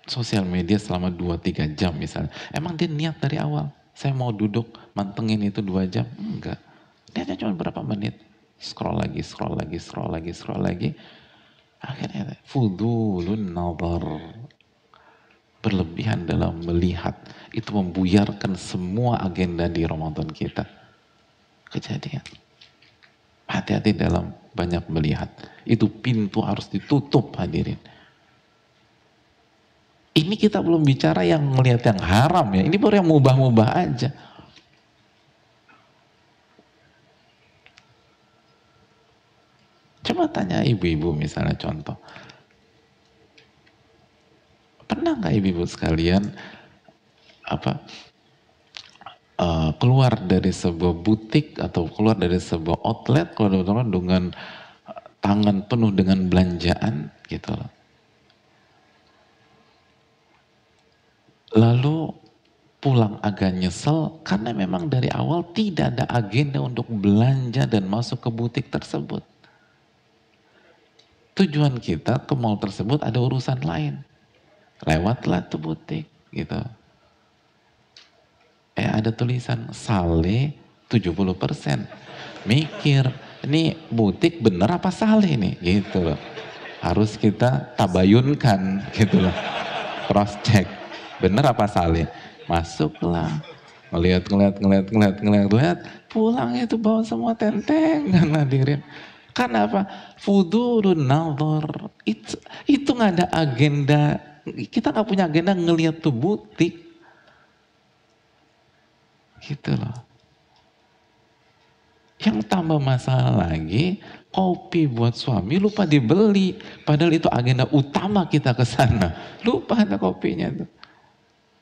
sosial media selama 2-3 jam misalnya. Emang dia niat dari awal, saya mau duduk mantengin itu 2 jam? Enggak. Niatnya cuma berapa menit. Scroll lagi, scroll lagi, scroll lagi, scroll lagi. Akhirnya fudulun nazar. Berlebihan dalam melihat. Itu membuyarkan semua agenda di Ramadan kita. Kejadian. Hati-hati dalam banyak melihat. Itu pintu harus ditutup hadirin. Ini kita belum bicara yang melihat yang haram ya. Ini baru yang mubah-mubah aja. Coba tanya ibu-ibu misalnya contoh. Pernah nggak ibu-ibu sekalian keluar dari sebuah butik atau keluar dari sebuah outlet kalau dengan tangan penuh dengan belanjaan gitu loh. Lalu pulang agak nyesel karena memang dari awal tidak ada agenda untuk belanja dan masuk ke butik tersebut. Tujuan kita ke mall tersebut ada urusan lain. Lewatlah tuh butik gitu. Ada tulisan saleh 70%. Mikir, ini butik bener apa saleh nih? Gitu loh. Harus kita tabayunkan gitu loh. Cross check. Bener apa saleh? Masuklah. Ngeliat, pulang itu bawa semua tentengan hadirin. Karena apa? Fudurun nazar. Itu nggak ada agenda. Kita nggak punya agenda ngeliat tuh butik. Gitu loh. Yang tambah masalah lagi, kopi buat suami lupa dibeli. Padahal itu agenda utama kita ke sana. Lupa ada kopinya tuh.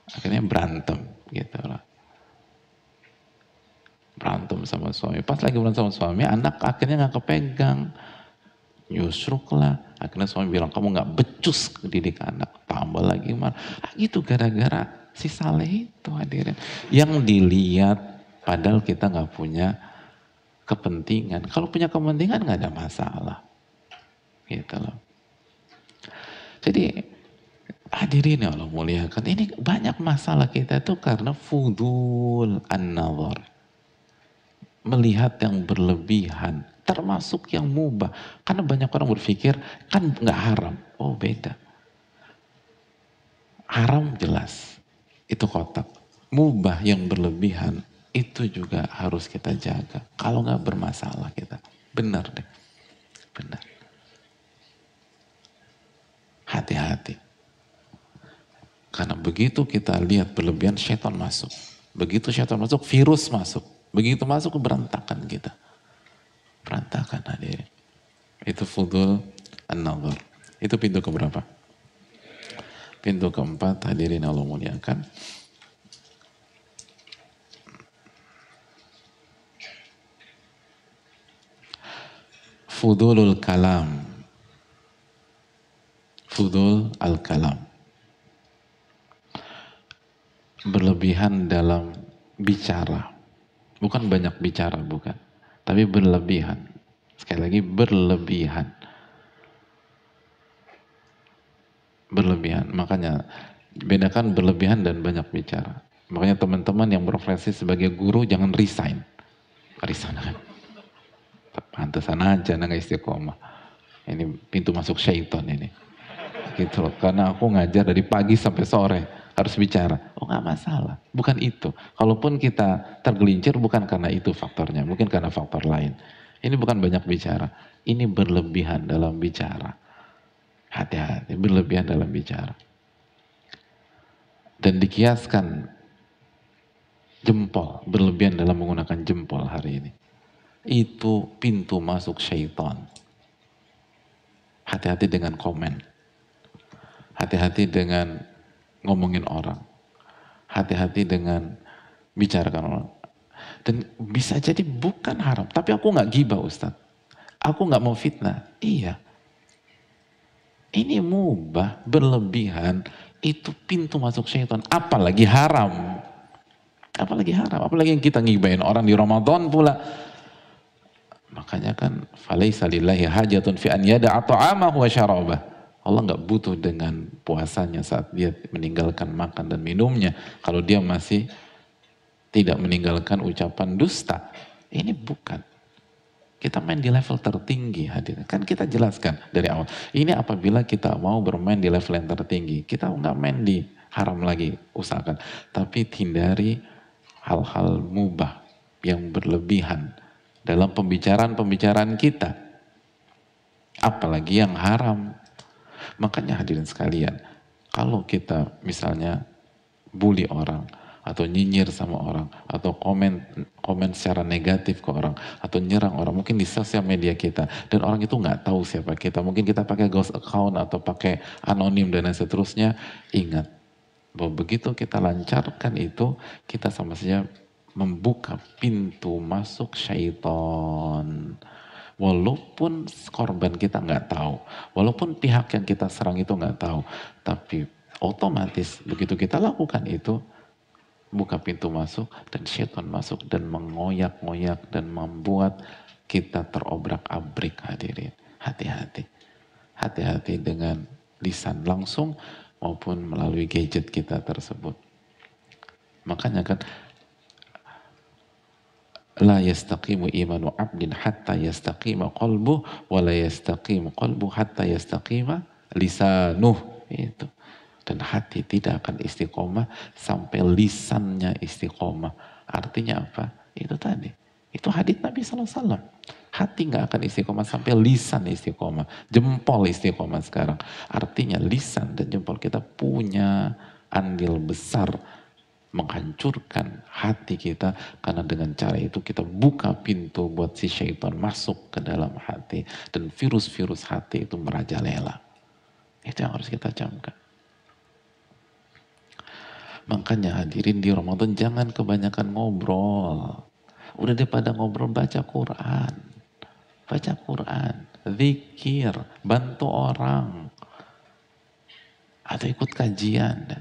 Akhirnya berantem gitu loh. Berantem sama suami. Pas lagi berantem sama suami, anak akhirnya nggak kepegang. Nyusruk lah. Akhirnya suami bilang, kamu nggak becus didik anak. Tambah lagi marah. Itu gara-gara si saleh itu hadirin. Yang dilihat, padahal kita nggak punya kepentingan. Kalau punya kepentingan nggak ada masalah. Gitu loh. Jadi hadirin ya Allah muliakan. Ini banyak masalah kita itu karena fudul an-nazar. Melihat yang berlebihan. Termasuk yang mubah. Karena banyak orang berpikir kan nggak haram. Oh beda. Haram jelas. Itu kotak. Mubah yang berlebihan itu juga harus kita jaga. Kalau nggak bermasalah kita. Benar deh. Benar. Hati-hati. Karena begitu kita lihat berlebihan, syaitan masuk. Begitu syaitan masuk, virus masuk. Begitu masuk, berantakan kita. Berantakan hadirin. Itu fudul an-nazar. Itu pintu keberapa? Pintu keempat, hadirin Allah muliakan. Fudulul kalam. Fudul al-kalam. Berlebihan dalam bicara. Bukan banyak bicara, bukan. Tapi berlebihan. Sekali lagi, berlebihan. Berlebihan. Makanya, bedakan berlebihan dan banyak bicara. Makanya teman-teman yang berprofesi sebagai guru, jangan resign. Resign kan? Pantesan aja, nggak istiqomah. Ini pintu masuk syaitan ini. Gitu loh. Karena aku ngajar dari pagi sampai sore. Harus bicara. Oh nggak masalah. Bukan itu. Kalaupun kita tergelincir bukan karena itu faktornya. Mungkin karena faktor lain. Ini bukan banyak bicara. Ini berlebihan dalam bicara. Hati-hati. Berlebihan dalam bicara. Dan dikiaskan Jempol, berlebihan dalam menggunakan jempol hari ini. Itu pintu masuk syaitan. Hati-hati dengan komen. Hati-hati dengan ngomongin orang. Hati-hati dengan bicarakan orang. Dan bisa jadi bukan haram. Tapi aku nggak gibah Ustaz. Aku nggak mau fitnah. Iya. Ini mubah, berlebihan. Itu pintu masuk syaitan. Apalagi haram. Apalagi haram. Apalagi yang kita ngibahin orang di Ramadan pula. Makanya kan falaisa lillahi hajatun fi an yada'a ta'amahu wa syarabah. Allah nggak butuh dengan puasanya saat dia meninggalkan makan dan minumnya. Kalau dia masih tidak meninggalkan ucapan dusta. Ini bukan. Kita main di level tertinggi hadirin. Kan kita jelaskan dari awal. Ini apabila kita mau bermain di level yang tertinggi. Kita nggak main di haram lagi, usahakan. Tapi hindari hal-hal mubah yang berlebihan dalam pembicaraan-pembicaraan kita. Apalagi yang haram. Makanya hadirin sekalian, kalau kita misalnya bully orang, atau nyinyir sama orang, atau komen secara negatif ke orang, atau nyerang orang, mungkin di sosial media kita, dan orang itu nggak tahu siapa kita, mungkin kita pakai ghost account atau pakai anonim dan lain seterusnya, ingat bahwa begitu kita lancarkan itu, kita sama saja membuka pintu masuk syaitan. Walaupun korban kita nggak tahu, walaupun pihak yang kita serang itu nggak tahu, tapi otomatis begitu kita lakukan itu, buka pintu masuk dan syaitan masuk dan mengoyak-ngoyak dan membuat kita terobrak-abrik hadirin. Hati-hati. Hati-hati dengan lisan langsung maupun melalui gadget kita tersebut. Makanya kan la yastaqimu imanu abdin hatta yastaqima qalbuh wa la yastaqimu qalbuh hatta yastaqima lisanuh. Itu. Dan hati tidak akan istiqomah sampai lisannya istiqomah. Artinya apa? Itu tadi. Itu hadits Nabi SAW. Hati nggak akan istiqomah sampai lisan istiqomah. Jempol istiqomah sekarang. Artinya lisan dan jempol kita punya andil besar menghancurkan hati kita, karena dengan cara itu kita buka pintu buat si syaitan masuk ke dalam hati dan virus-virus hati itu merajalela. Itu yang harus kita camkan. Makanya hadirin di Ramadan jangan kebanyakan ngobrol. Udah daripada ngobrol baca Quran. Baca Quran, zikir, bantu orang. Atau ikut kajian.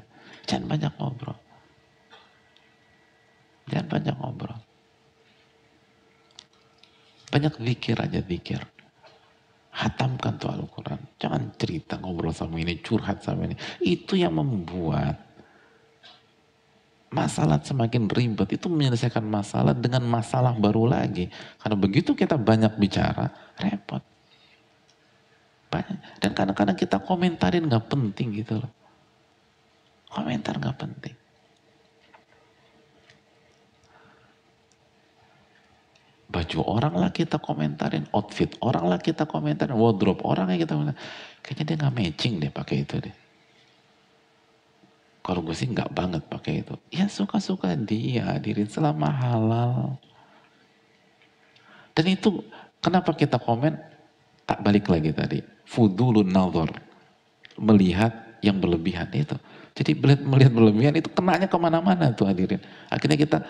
Jangan banyak ngobrol. Jangan banyak ngobrol. Banyak zikir aja, zikir. Hatamkan tuh Al-Quran. Jangan cerita ngobrol sama ini, curhat sama ini. Itu yang membuat masalah semakin ribet. Itu menyelesaikan masalah dengan masalah baru lagi. Karena begitu kita banyak bicara, repot. Banyak. Dan kadang-kadang kita komentarin gak penting gitu loh. Komentar gak penting. Baju orang lah kita komentarin, outfit orang lah kita komentarin, wardrobe orang yang kita komentarin. Kayaknya dia gak matching deh pakai itu deh. Kalau gue sih nggak banget pakai itu. Ya suka-suka dia, hadirin selama halal. Dan itu kenapa kita komen? Tak balik lagi tadi. Fudulun nazar. Melihat yang berlebihan itu. Jadi melihat berlebihan itu kenanya kemana-mana tuh hadirin. Akhirnya kita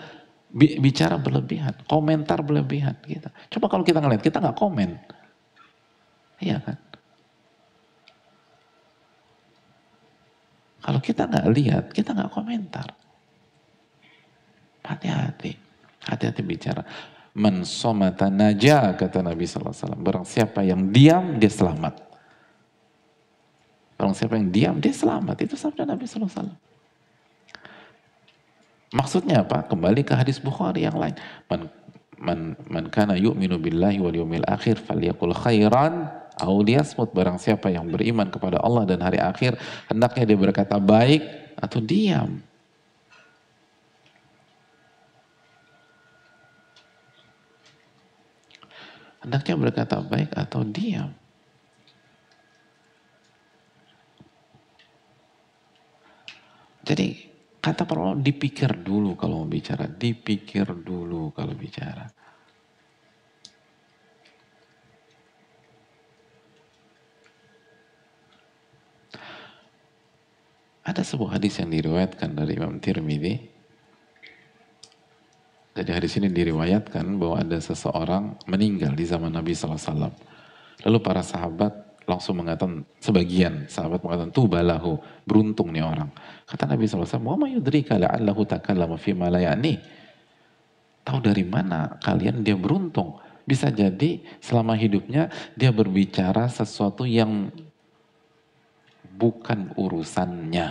bicara berlebihan, komentar berlebihan. Gitu. Coba kalau kita ngeliat, kita nggak komen. Iya kan? Kalau kita nggak lihat, kita nggak komentar. Hati-hati. Hati-hati bicara. Man somata naja, kata Nabi SAW. Barang siapa yang diam, dia selamat. Barang siapa yang diam, dia selamat. Itu sabda Nabi SAW. Maksudnya apa? Kembali ke hadis Bukhari yang lain. Man kana yu'minu billahi wal yawmil akhir falyakul khairan aw liyasmut. Barang siapa yang beriman kepada Allah dan hari akhir, hendaknya dia berkata baik atau diam. Hendaknya berkata baik atau diam. Jadi Kata para ulama, dipikir dulu kalau mau bicara, dipikir dulu kalau bicara. Ada sebuah hadis yang diriwayatkan dari Imam Tirmidzi. Jadi hadis ini diriwayatkan bahwa ada seseorang meninggal di zaman Nabi SAW. Lalu para sahabat langsung mengatakan, sebagian sahabat mengatakan, tubalahu, beruntung nih orang. Kata Nabi SAW, wa ma yudrika la'allahu takallama fima la ya'ni. Tahu dari mana kalian dia beruntung? Bisa jadi selama hidupnya dia berbicara sesuatu yang bukan urusannya.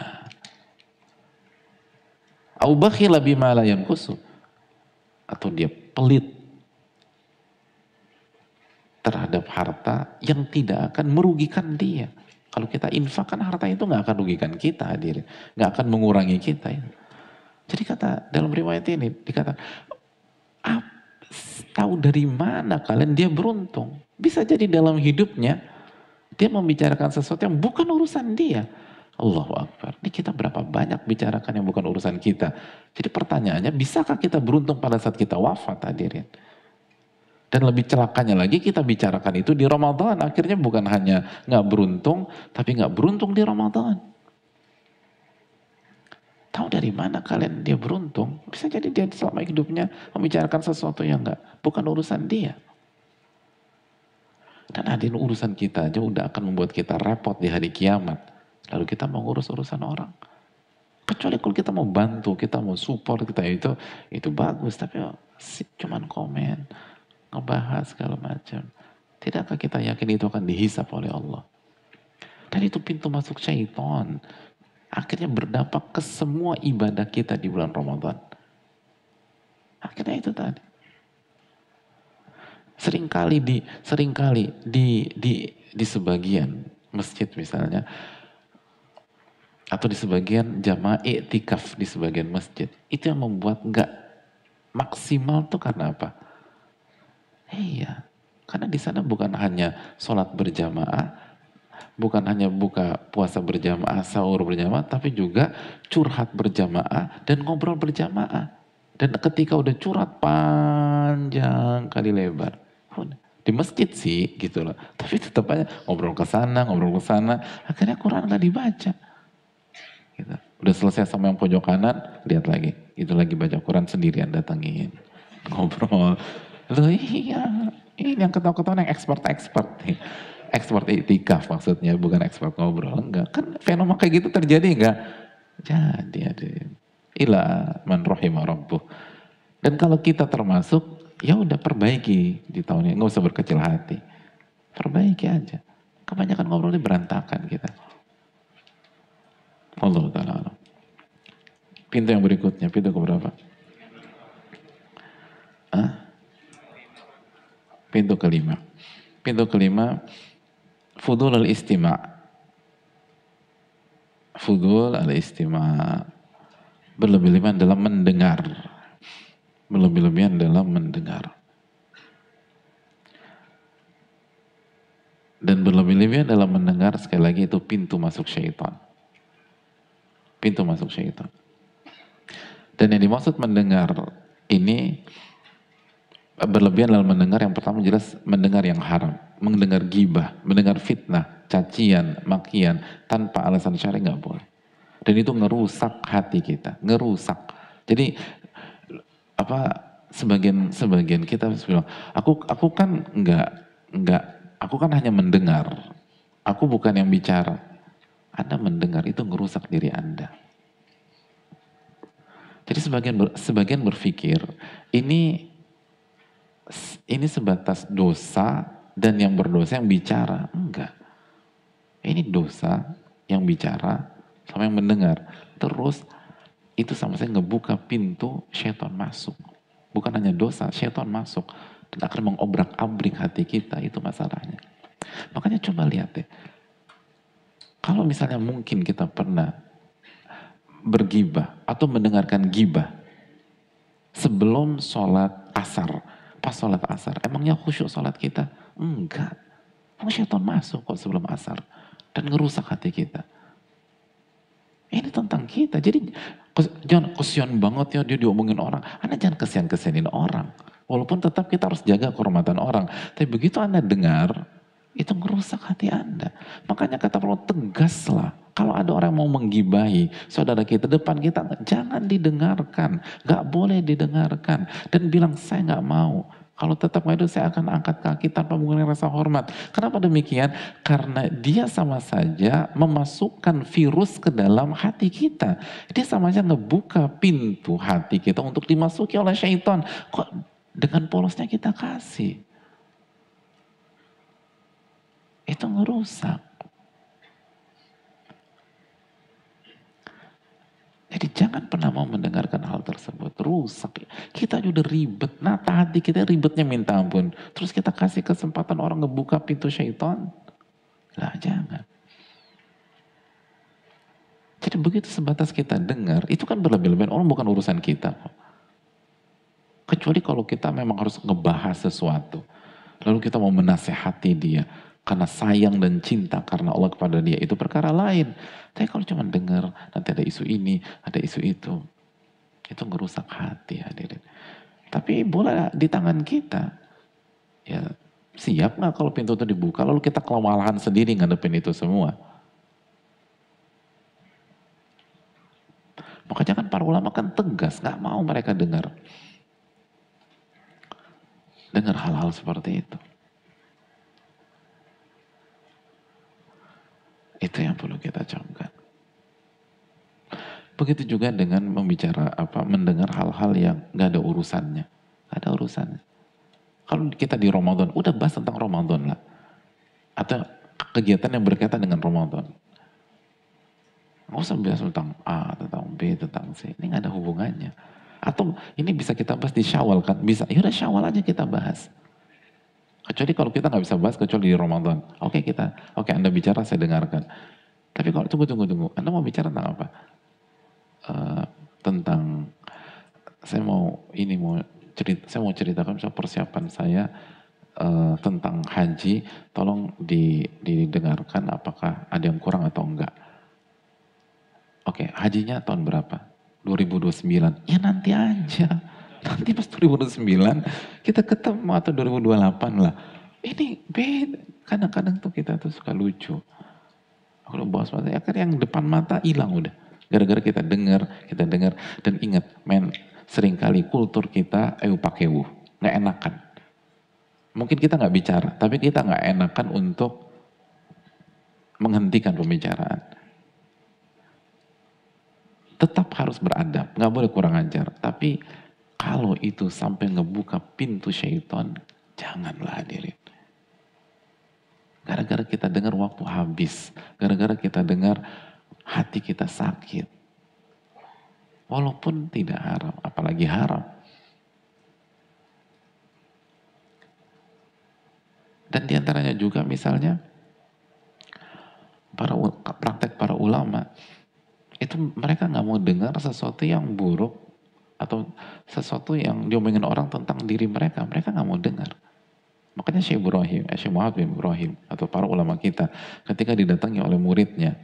Au bakhila bima la yanqusu. Atau dia pelit terhadap harta yang tidak akan merugikan dia. Kalau kita infakkan harta itu nggak akan merugikan kita, hadirin. Nggak akan mengurangi kita. Jadi kata dalam riwayat ini dikatakan, tahu dari mana kalian dia beruntung? Bisa jadi dalam hidupnya dia membicarakan sesuatu yang bukan urusan dia. Allahu Akbar. Ini kita berapa banyak bicarakan yang bukan urusan kita. Jadi pertanyaannya, bisakah kita beruntung pada saat kita wafat, hadirin? Dan lebih celakanya lagi kita bicarakan itu di Ramadan. Akhirnya bukan hanya nggak beruntung, tapi nggak beruntung di Ramadan. Tahu dari mana kalian dia beruntung? Bisa jadi dia selama hidupnya membicarakan sesuatu yang bukan urusan dia. Dan hadirin, urusan kita aja udah akan membuat kita repot di hari kiamat. Lalu kita mau ngurus urusan orang. Kecuali kalau kita mau bantu, kita mau support, kita itu bagus. Tapi cuman komen, ngebahas segala macam. Tidakkah kita yakin itu akan dihisap oleh Allah? Dan itu pintu masuk syaitan. Akhirnya berdampak ke semua ibadah kita di bulan Ramadan. Akhirnya itu tadi. Seringkali di sebagian masjid misalnya, atau di sebagian jamaah iktikaf di sebagian masjid, itu yang membuat nggak maksimal tuh karena apa? Iya, karena di sana bukan hanya sholat berjamaah, bukan hanya buka puasa berjamaah, sahur berjamaah, tapi juga curhat berjamaah dan ngobrol berjamaah. Dan ketika udah curhat panjang kali lebar, di masjid sih gitu loh, tapi tetap aja ngobrol ke sana, akhirnya Quran nggak dibaca. Gitu. Udah selesai sama yang pojok kanan, lihat lagi. Itu lagi baca Quran sendirian, datangin. Ngobrol. Loh iya, ini yang ketawa-ketawa yang expert nih. Expert iktikaf maksudnya, bukan expert ngobrol. Enggak, kan fenomena kayak gitu terjadi enggak? Jadi ada. Ila man rahimah rabbuh. Dan kalau kita termasuk, ya udah perbaiki di tahun ini. Nggak usah berkecil hati. Perbaiki aja. Kebanyakan ngobrolnya berantakan kita. Allah Ta'ala. Pintu yang berikutnya, pintu keberapa? Pintu kelima. Pintu kelima, fudul al-istima'. Fudul al-istima'. Berlebih-lebihan dalam mendengar. Berlebih-lebihan dalam mendengar. Dan berlebih-lebihan dalam mendengar, sekali lagi itu pintu masuk syaitan. Pintu masuk syaitan. Dan yang dimaksud mendengar ini, berlebihan dalam mendengar, yang pertama jelas mendengar yang haram. Mendengar gibah, mendengar fitnah, cacian, makian, tanpa alasan syar'i nggak boleh. Dan itu ngerusak hati kita, ngerusak. Jadi sebagian kita bilang, aku kan aku kan hanya mendengar. Aku bukan yang bicara. Anda mendengar itu ngerusak diri Anda. Jadi sebagian berpikir ini sebatas dosa dan yang berdosa yang bicara. Enggak. Ini dosa yang bicara sama yang mendengar. Terus itu sama saya ngebuka pintu syaitan masuk. Bukan hanya dosa, syaitan masuk. Dan akan mengobrak-abrik hati kita, itu masalahnya. Makanya coba lihat deh. Kalau misalnya mungkin kita pernah bergibah atau mendengarkan gibah sebelum sholat asar, pas sholat asar, emangnya khusyuk sholat kita? Enggak. Syaitan masuk kok sebelum asar dan ngerusak hati kita. Ini tentang kita. Jadi jangan kesian banget ya dia diomongin orang. Anda jangan kesian-kesianin orang. Walaupun tetap kita harus jaga kehormatan orang. Tapi begitu Anda dengar, itu merusak hati Anda. Makanya kata Allah, tegaslah. Kalau ada orang mau menggibahi saudara kita depan kita, jangan didengarkan. Gak boleh didengarkan. Dan bilang, saya gak mau. Kalau tetap nggak itu, saya akan angkat kaki tanpa mengurangi rasa hormat. Kenapa demikian? Karena dia sama saja memasukkan virus ke dalam hati kita. Dia sama saja ngebuka pintu hati kita untuk dimasuki oleh syaitan. Kok dengan polosnya kita kasih? Itu ngerusak. Jadi jangan pernah mau mendengarkan hal tersebut. Rusak. Kita udah ribet. Nata hati kita ribetnya minta ampun. Terus kita kasih kesempatan orang ngebuka pintu syaitan. Lah jangan. Jadi begitu sebatas kita dengar, itu kan berlebih-lebihan. Orang bukan urusan kita. Kecuali kalau kita memang harus ngebahas sesuatu. Lalu kita mau menasehati dia. Karena sayang dan cinta karena Allah kepada dia. Itu perkara lain. Tapi kalau cuma dengar, nanti ada isu ini, ada isu itu. Itu ngerusak hati hadirin. Tapi bola di tangan kita. Ya siap nggak kalau pintu itu dibuka, lalu kita kewalahan sendiri ngadepin itu semua. Makanya kan para ulama kan tegas, nggak mau mereka dengar hal-hal seperti itu. Itu yang perlu kita camkan. Begitu juga dengan mendengar hal-hal yang nggak ada urusannya, nggak ada urusannya. Kalau kita di Ramadan, udah bahas tentang Ramadan lah, atau kegiatan yang berkaitan dengan Ramadan. Nggak usah bahas tentang A, tentang B, tentang C. Ini nggak ada hubungannya. Atau ini bisa kita bahas di Syawal kan? Bisa. Yaudah Syawal aja kita bahas. Kecuali kalau kita nggak bisa bahas kecuali di Ramadan. Oke Anda bicara saya dengarkan. Tapi kalau tunggu. Anda mau bicara tentang apa? Tentang saya mau ceritakan soal persiapan saya tentang haji. Tolong didengarkan apakah ada yang kurang atau enggak. Oke, hajinya tahun berapa? 2029. Ya nanti aja. Nanti pas 2029 kita ketemu atau 2028 lah. Ini beda. Kadang-kadang tuh kita tuh suka lucu. Kalau bahas mata, ya kan yang depan mata hilang udah. Gara-gara kita dengar. Dan ingat, seringkali kultur kita, pakai nggak enakan. Mungkin kita nggak bicara, tapi kita nggak enakan untuk menghentikan pembicaraan. Tetap harus beradab, nggak boleh kurang ajar. Tapi kalau itu sampai ngebuka pintu syaitan, janganlah hadirin. Gara-gara kita dengar waktu habis, gara-gara kita dengar hati kita sakit. Walaupun tidak haram, apalagi haram. Dan diantaranya juga misalnya praktek para ulama, itu mereka nggak mau dengar sesuatu yang buruk atau sesuatu yang diomongin orang tentang diri mereka nggak mau dengar. Makanya Syekh Muhammad bin Ibrahim atau para ulama kita ketika didatangi oleh muridnya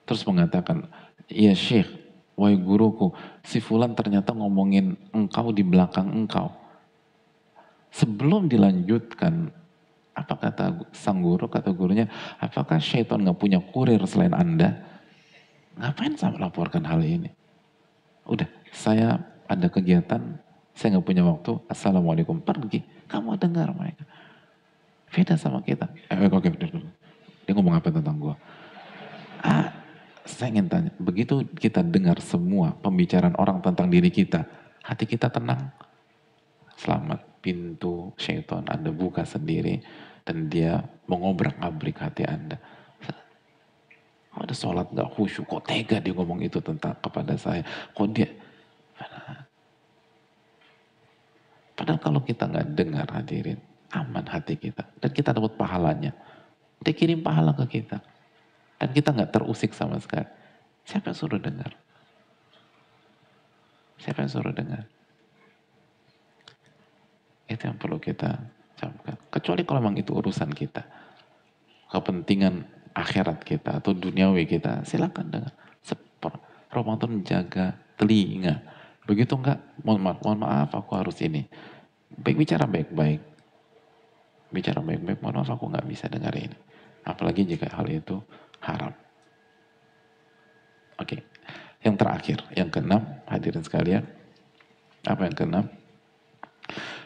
terus mengatakan, "Ya Syekh, wahai guruku, si fulan ternyata ngomongin engkau di belakang engkau." Sebelum dilanjutkan, apa kata sang guru, kata gurunya, "Apakah syaitan nggak punya kurir selain Anda? Ngapain saya melaporkan hal ini? Udah, saya ada kegiatan, saya nggak punya waktu, assalamualaikum, pergi." Kamu dengar mereka. Beda sama kita. Oke, dia ngomong apa tentang gua? Saya ingin tanya, begitu kita dengar semua pembicaraan orang tentang diri kita, hati kita tenang. Selamat, pintu syaitan Anda buka sendiri dan dia mengobrak-abrik hati Anda. Ada sholat gak khusyuk, kok tega dia ngomong itu kepada saya, kok dia, padahal kalau kita nggak dengar hadirin, aman hati kita dan kita dapat pahalanya, dia kirim pahala ke kita dan kita nggak terusik sama sekali. Siapa yang suruh dengar? Siapa yang suruh dengar? Itu yang perlu kita camkan. Kecuali kalau memang itu urusan kita, kepentingan akhirat kita atau duniawi kita, silakan dengar. Ramadan jaga telinga. Begitu enggak, mohon maaf aku harus ini. Bicara baik-baik. Bicara baik-baik, mohon maaf aku nggak bisa dengar ini. Apalagi jika hal itu haram. Oke. Yang terakhir, yang keenam, hadirin sekalian. Apa yang keenam?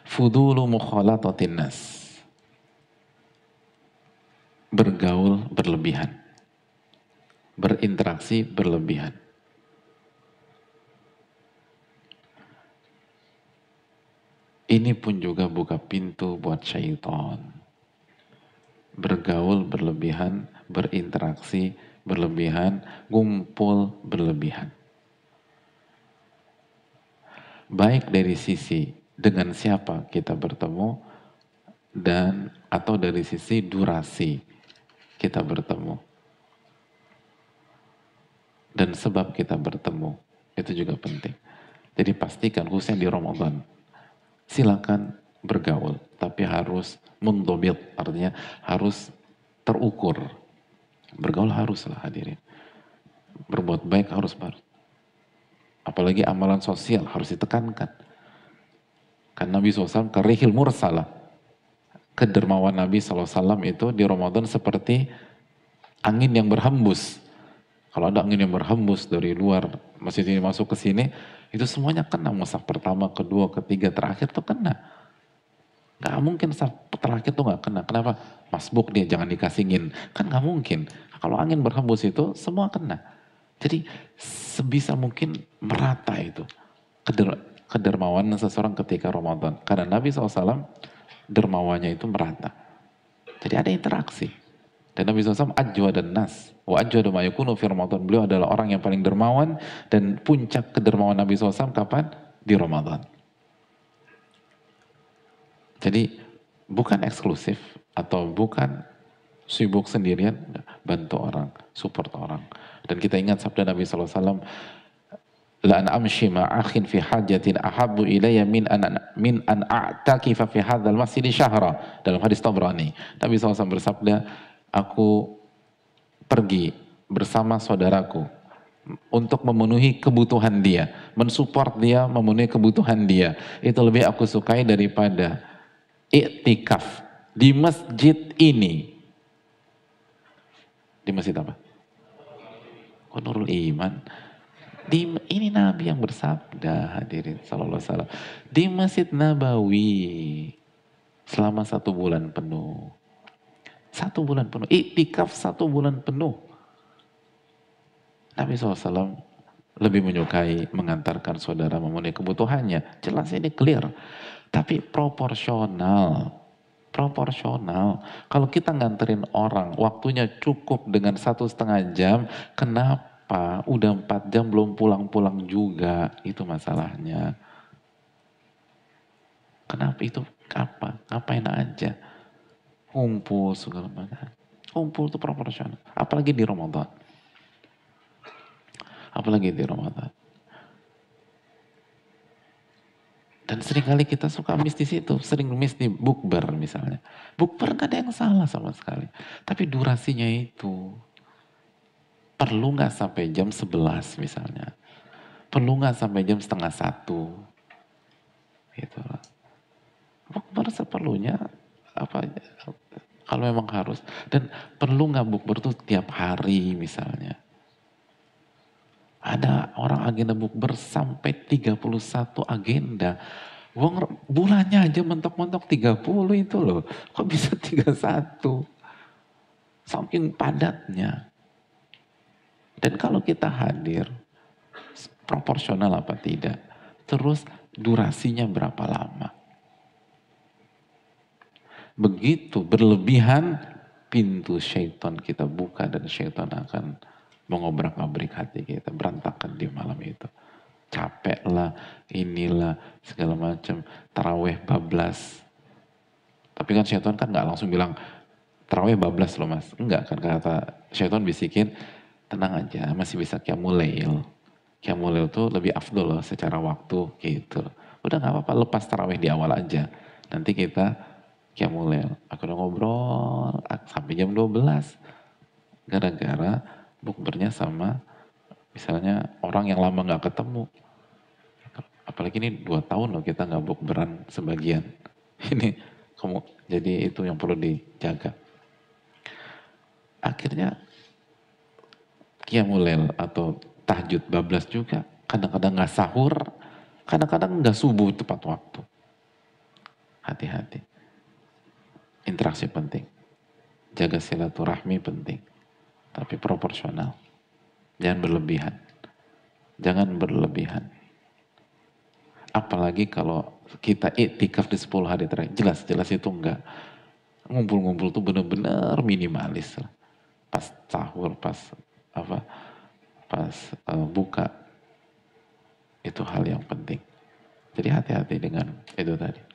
Fudulu mukhalatatin nas. Bergaul berlebihan. Berinteraksi berlebihan. Ini pun juga buka pintu buat syaitan. Bergaul berlebihan, berinteraksi berlebihan, ngumpul berlebihan. Baik dari sisi dengan siapa kita bertemu dan atau dari sisi durasi kita bertemu. Dan sebab kita bertemu, itu juga penting. Jadi pastikan khususnya di Ramadan, silakan bergaul, tapi harus mundobit, artinya harus terukur. Bergaul haruslah hadirin. Berbuat baik harus apalagi amalan sosial harus ditekankan. Kan Nabi SAW karihil mursalah. Kedermawan Nabi SAW itu di Ramadan seperti angin yang berhembus. Kalau ada angin yang berhembus dari luar masjid ini masuk ke sini, itu semuanya kena. Mushaf pertama, kedua, ketiga, terakhir tuh kena. Gak mungkin terakhir tuh gak kena. Kenapa? Masbuk dia, jangan dikasingin. Kan gak mungkin. Kalau angin berhembus itu semua kena. Jadi sebisa mungkin merata itu. Kedermawanan seseorang ketika Ramadan. Karena Nabi SAW dermawannya itu merata. Jadi ada interaksi. Dan Nabi SAW ajwadan nas. Wa ajwadu ma yakunu fi Ramadan. Beliau adalah orang yang paling dermawan. Dan puncak kedermawan Nabi SAW kapan? Di Ramadan. Jadi bukan eksklusif. Atau bukan sibuk sendirian. Bantu orang. Support orang. Dan kita ingat sabda Nabi SAW. La an amshi ma'akhin fi hajatin ahabbu ilayya min an a'takifa fi hadzal masjid syahra. Dalam hadis Tabrani. Nabi SAW bersabda, aku pergi bersama saudaraku untuk memenuhi kebutuhan dia, mensupport dia, memenuhi kebutuhan dia. Itu lebih aku sukai daripada iktikaf di masjid ini. Di masjid apa? Nurul Iman. Ini Nabi yang bersabda, hadirin sallallahu alaihi wasallam. Di Masjid Nabawi selama 1 bulan penuh. 1 bulan penuh, iktikaf 1 bulan penuh. Nabi SAW lebih menyukai mengantarkan saudara memenuhi kebutuhannya. Jelas ini clear. Tapi proporsional. Proporsional. Kalau kita nganterin orang, waktunya cukup dengan 1,5 jam, kenapa udah 4 jam belum pulang-pulang juga? Itu masalahnya. Kenapa itu? Ngapain aja? Kumpul segala macam. Kumpul itu proporsional. Apalagi di Ramadan. Apalagi di Ramadan. Dan seringkali kita suka miss di situ. Sering miss di bukber misalnya. Bukber gak ada yang salah sama sekali. Tapi durasinya itu. Perlu gak sampai jam 11 misalnya. Perlu gak sampai jam 12:30. Gitu lah. Bukber seperlunya apa aja. Kalau memang harus. Dan perlu gak bukber tuh tiap hari misalnya. Ada orang agenda bukber sampai 31 agenda. Bulannya aja mentok-mentok 30 itu loh. Kok bisa 31? Saking padatnya. Dan kalau kita hadir, proporsional apa tidak? Terus durasinya berapa lama? Begitu berlebihan, pintu syaitan kita buka dan syaitan akan mengobrak-abrik hati kita, berantakan di malam itu. Capek lah, inilah, segala macam. Taraweh bablas. Tapi kan syaitan kan gak langsung bilang, taraweh bablas loh mas. Enggak kan, kata syaitan bisikin, tenang aja, masih bisa qiyamul lail. Qiyamul lail tuh lebih afdol loh secara waktu gitu. Udah gak apa-apa, lepas taraweh di awal aja. Nanti kita qiyamul lail. Aku udah ngobrol sampai jam 12. Gara-gara bukbernya sama Misalnya orang yang lama nggak ketemu, apalagi ini 2 tahun loh kita nggak bukberan sebagian. Ini kamu, jadi itu yang perlu dijaga. Akhirnya qiyamul atau tahajud bablas juga, kadang-kadang nggak sahur, kadang-kadang nggak subuh tepat waktu. Hati-hati. Interaksi penting. Jaga silaturahmi penting. Tapi proporsional. Jangan berlebihan. Jangan berlebihan. Apalagi kalau kita iktikaf di 10 hari terakhir. Jelas itu enggak. Ngumpul-ngumpul tuh bener-bener minimalis lah. Pas sahur, pas apa, pas buka. Itu hal yang penting. Jadi hati-hati dengan itu tadi.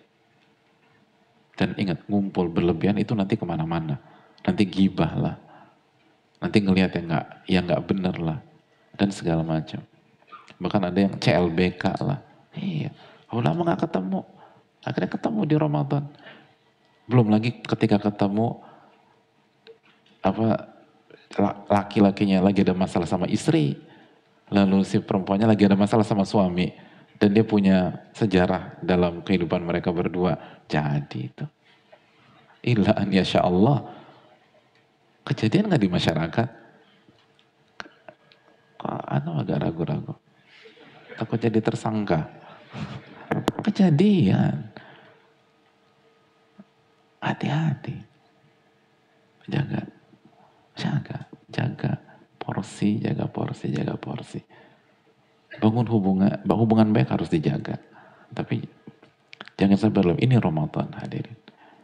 Dan ingat, ngumpul berlebihan itu nanti kemana-mana. Nanti gibah lah. Nanti ngelihat yang nggak bener lah. Dan segala macam. Bahkan ada yang CLBK lah. Iya, lama nggak ketemu. Akhirnya ketemu di Ramadan. Belum lagi ketika ketemu, apa, laki-lakinya lagi ada masalah sama istri. Lalu si perempuannya lagi ada masalah sama suami. Dan dia punya sejarah dalam kehidupan mereka berdua. Jadi itu. Illa an yasha Allah. Kejadian nggak di masyarakat? Kok agak ragu-ragu. Takut jadi tersangka. Kejadian. Hati-hati. Jaga porsi, jaga porsi. Hubungan baik harus dijaga. Tapi jangan sampai berlebihan. Ini Ramadan hadirin.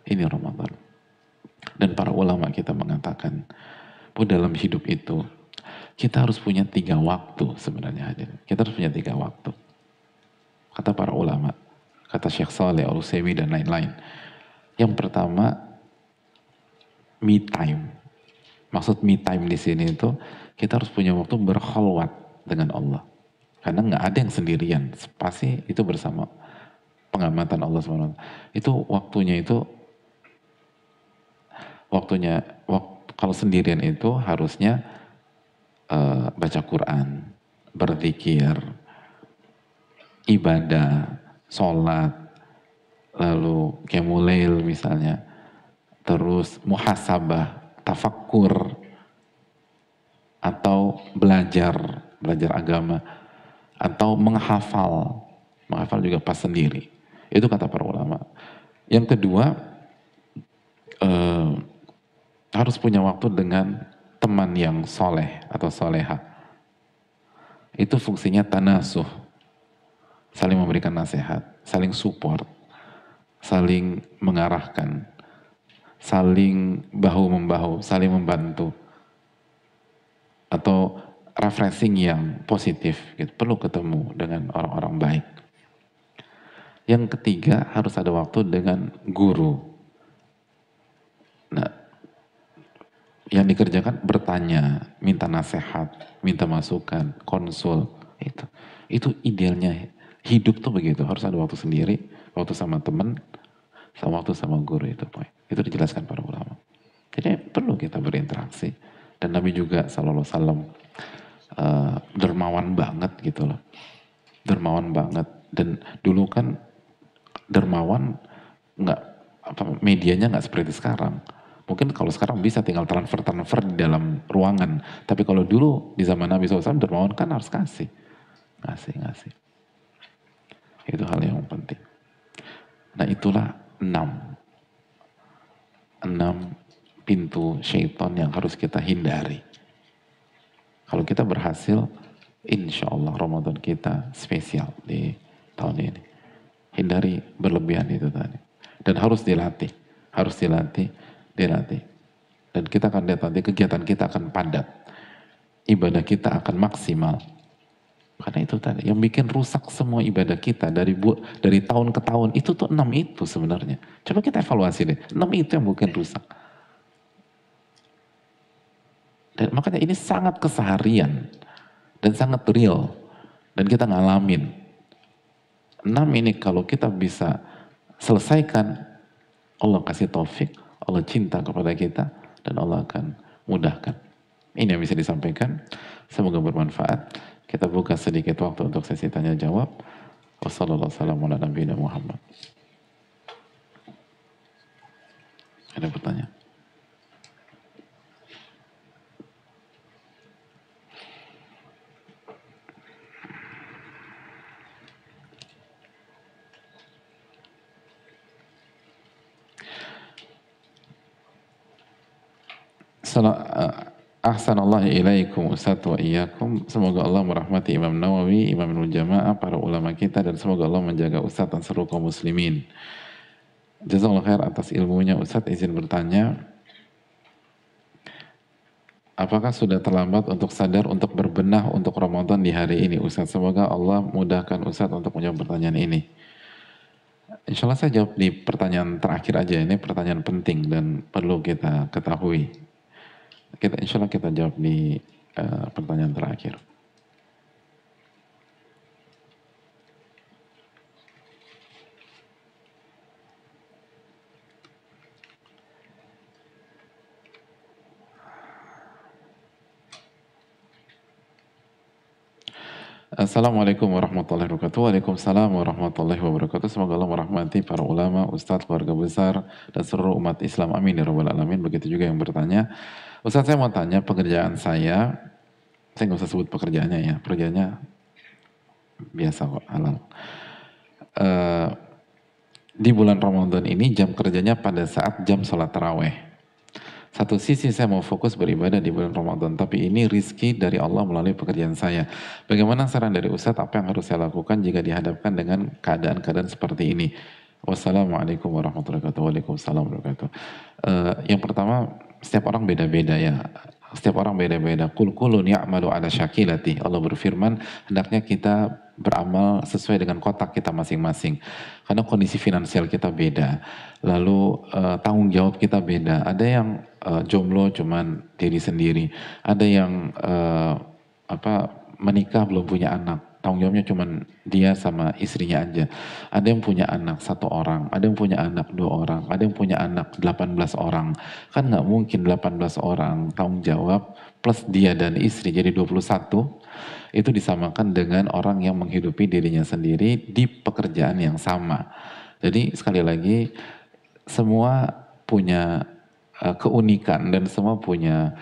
Ini Ramadan. Dan para ulama kita mengatakan bahwa dalam hidup itu kita harus punya 3 waktu sebenarnya hadirin. Kita harus punya 3 waktu. Kata para ulama, kata Syekh Saleh Al-Utsaimin dan lain-lain. Yang pertama, me time. Maksud me time di sini itu kita harus punya waktu berkholwat dengan Allah. Karena nggak ada yang sendirian, pasti itu bersama pengamatan Allah SWT. Itu waktunya kalau sendirian itu harusnya baca Quran, berzikir, ibadah, sholat, lalu qiyamul lail misalnya, terus muhasabah, tafakkur, atau belajar agama, atau menghafal juga pas sendiri. Itu kata para ulama. Yang kedua, harus punya waktu dengan teman yang soleh atau soleha. Itu fungsinya tanasuh, saling memberikan nasihat, saling support, saling mengarahkan, saling bahu-membahu, saling membantu, atau refreshing yang positif. Gitu. Perlu ketemu dengan orang-orang baik. Yang ketiga, harus ada waktu dengan guru. Nah, yang dikerjakan bertanya, minta nasihat, minta masukan, konsul. Itu idealnya. Hidup tuh begitu, harus ada waktu sendiri, waktu sama teman, sama waktu sama guru itu. Itu dijelaskan para ulama. Jadi perlu kita berinteraksi. Dan Nabi juga sallallahu alaihi wasallam dermawan banget gitu loh. Dermawan banget. Dan dulu kan dermawan medianya nggak seperti sekarang. Mungkin kalau sekarang bisa tinggal transfer di dalam ruangan. Tapi kalau dulu di zaman Nabi SAW dermawan kan harus ngasih. Itu hal yang penting. Nah itulah 6 pintu syaitan yang harus kita hindari. Kalau kita berhasil, insya Allah Ramadan kita spesial di tahun ini. Hindari berlebihan itu tadi. Dan harus dilatih. Dan kita akan lihat nanti kegiatan kita akan padat. Ibadah kita akan maksimal. Karena itu tadi, yang bikin rusak semua ibadah kita dari tahun ke tahun, itu tuh 6 itu sebenarnya. Coba kita evaluasi deh, 6 itu yang bikin rusak. Dan makanya ini sangat keseharian, dan sangat real, dan kita ngalamin. 6 ini kalau kita bisa selesaikan, Allah kasih taufik, Allah cinta kepada kita, dan Allah akan mudahkan. Ini yang bisa disampaikan. Semoga bermanfaat. Kita buka sedikit waktu untuk sesi tanya jawab. Wassalamualaikum warahmatullahi wabarakatuh. Ada pertanyaan? Ahsanallahu ilaikum Ustaz wa iyyakum. Semoga Allah merahmati Imam Nawawi, Imamul Jamaah, para ulama kita, dan semoga Allah menjaga Ustaz dan seluruh kaum muslimin. Jazakallahu khair atas ilmunya. Ustaz izin bertanya, apakah sudah terlambat untuk sadar untuk berbenah untuk Ramadan di hari ini Ustaz? Semoga Allah mudahkan Ustaz untuk menjawab pertanyaan ini. Insya Allah saya jawab di pertanyaan terakhir aja. Ini pertanyaan penting dan perlu kita ketahui. Insya Allah kita jawab di pertanyaan terakhir. Assalamualaikum warahmatullahi wabarakatuh. Waalaikumsalam warahmatullahi wabarakatuh. Semoga Allah merahmati para ulama, ustadz, keluarga besar, dan seluruh umat Islam. Amin ya rabbal alamin. Begitu juga yang bertanya. Ustadz, saya mau tanya, pekerjaan saya nggak usah sebut pekerjaannya ya, pekerjaannya biasa kok, halal. Di bulan Ramadan ini jam kerjanya pada saat jam sholat taraweh. Satu sisi saya mau fokus beribadah di bulan Ramadan, tapi ini rizki dari Allah melalui pekerjaan saya. Bagaimana saran dari Ustadz, apa yang harus saya lakukan jika dihadapkan dengan keadaan-keadaan seperti ini? Wassalamualaikum warahmatullahi wabarakatuh. Waalaikumsalam warahmatullahi wabarakatuh. Yang pertama, setiap orang beda-beda ya. Setiap orang beda-beda. Qul kullun ya'malu ala syakilati. Allah berfirman, hendaknya kita beramal sesuai dengan kotak kita masing-masing. Karena kondisi finansial kita beda. Lalu tanggung jawab kita beda. Ada yang jomblo cuman diri sendiri. Ada yang menikah belum punya anak. Tanggung jawabnya cuma dia sama istrinya aja. Ada yang punya anak 1 orang, ada yang punya anak 2 orang, ada yang punya anak 18 orang. Kan nggak mungkin 18 orang tanggung jawab plus dia dan istri jadi 21 itu disamakan dengan orang yang menghidupi dirinya sendiri di pekerjaan yang sama. Jadi sekali lagi semua punya keunikan dan semua punya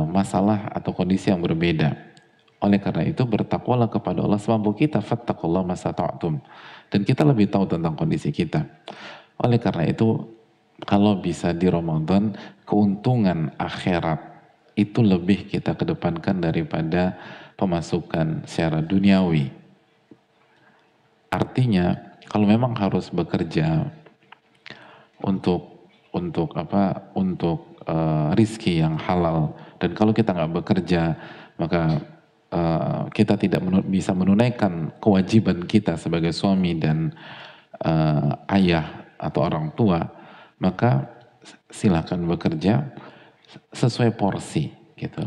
masalah atau kondisi yang berbeda. Oleh karena itu bertakwalah kepada Allah semampu kita, fattaqullaha masata'tum. Dan kita lebih tahu tentang kondisi kita. Oleh karena itu kalau bisa di Ramadan keuntungan akhirat itu lebih kita kedepankan daripada pemasukan secara duniawi. Artinya kalau memang harus bekerja untuk rizki yang halal, dan kalau kita nggak bekerja maka kita tidak bisa menunaikan kewajiban kita sebagai suami dan ayah atau orang tua, maka silakan bekerja sesuai porsi gitu.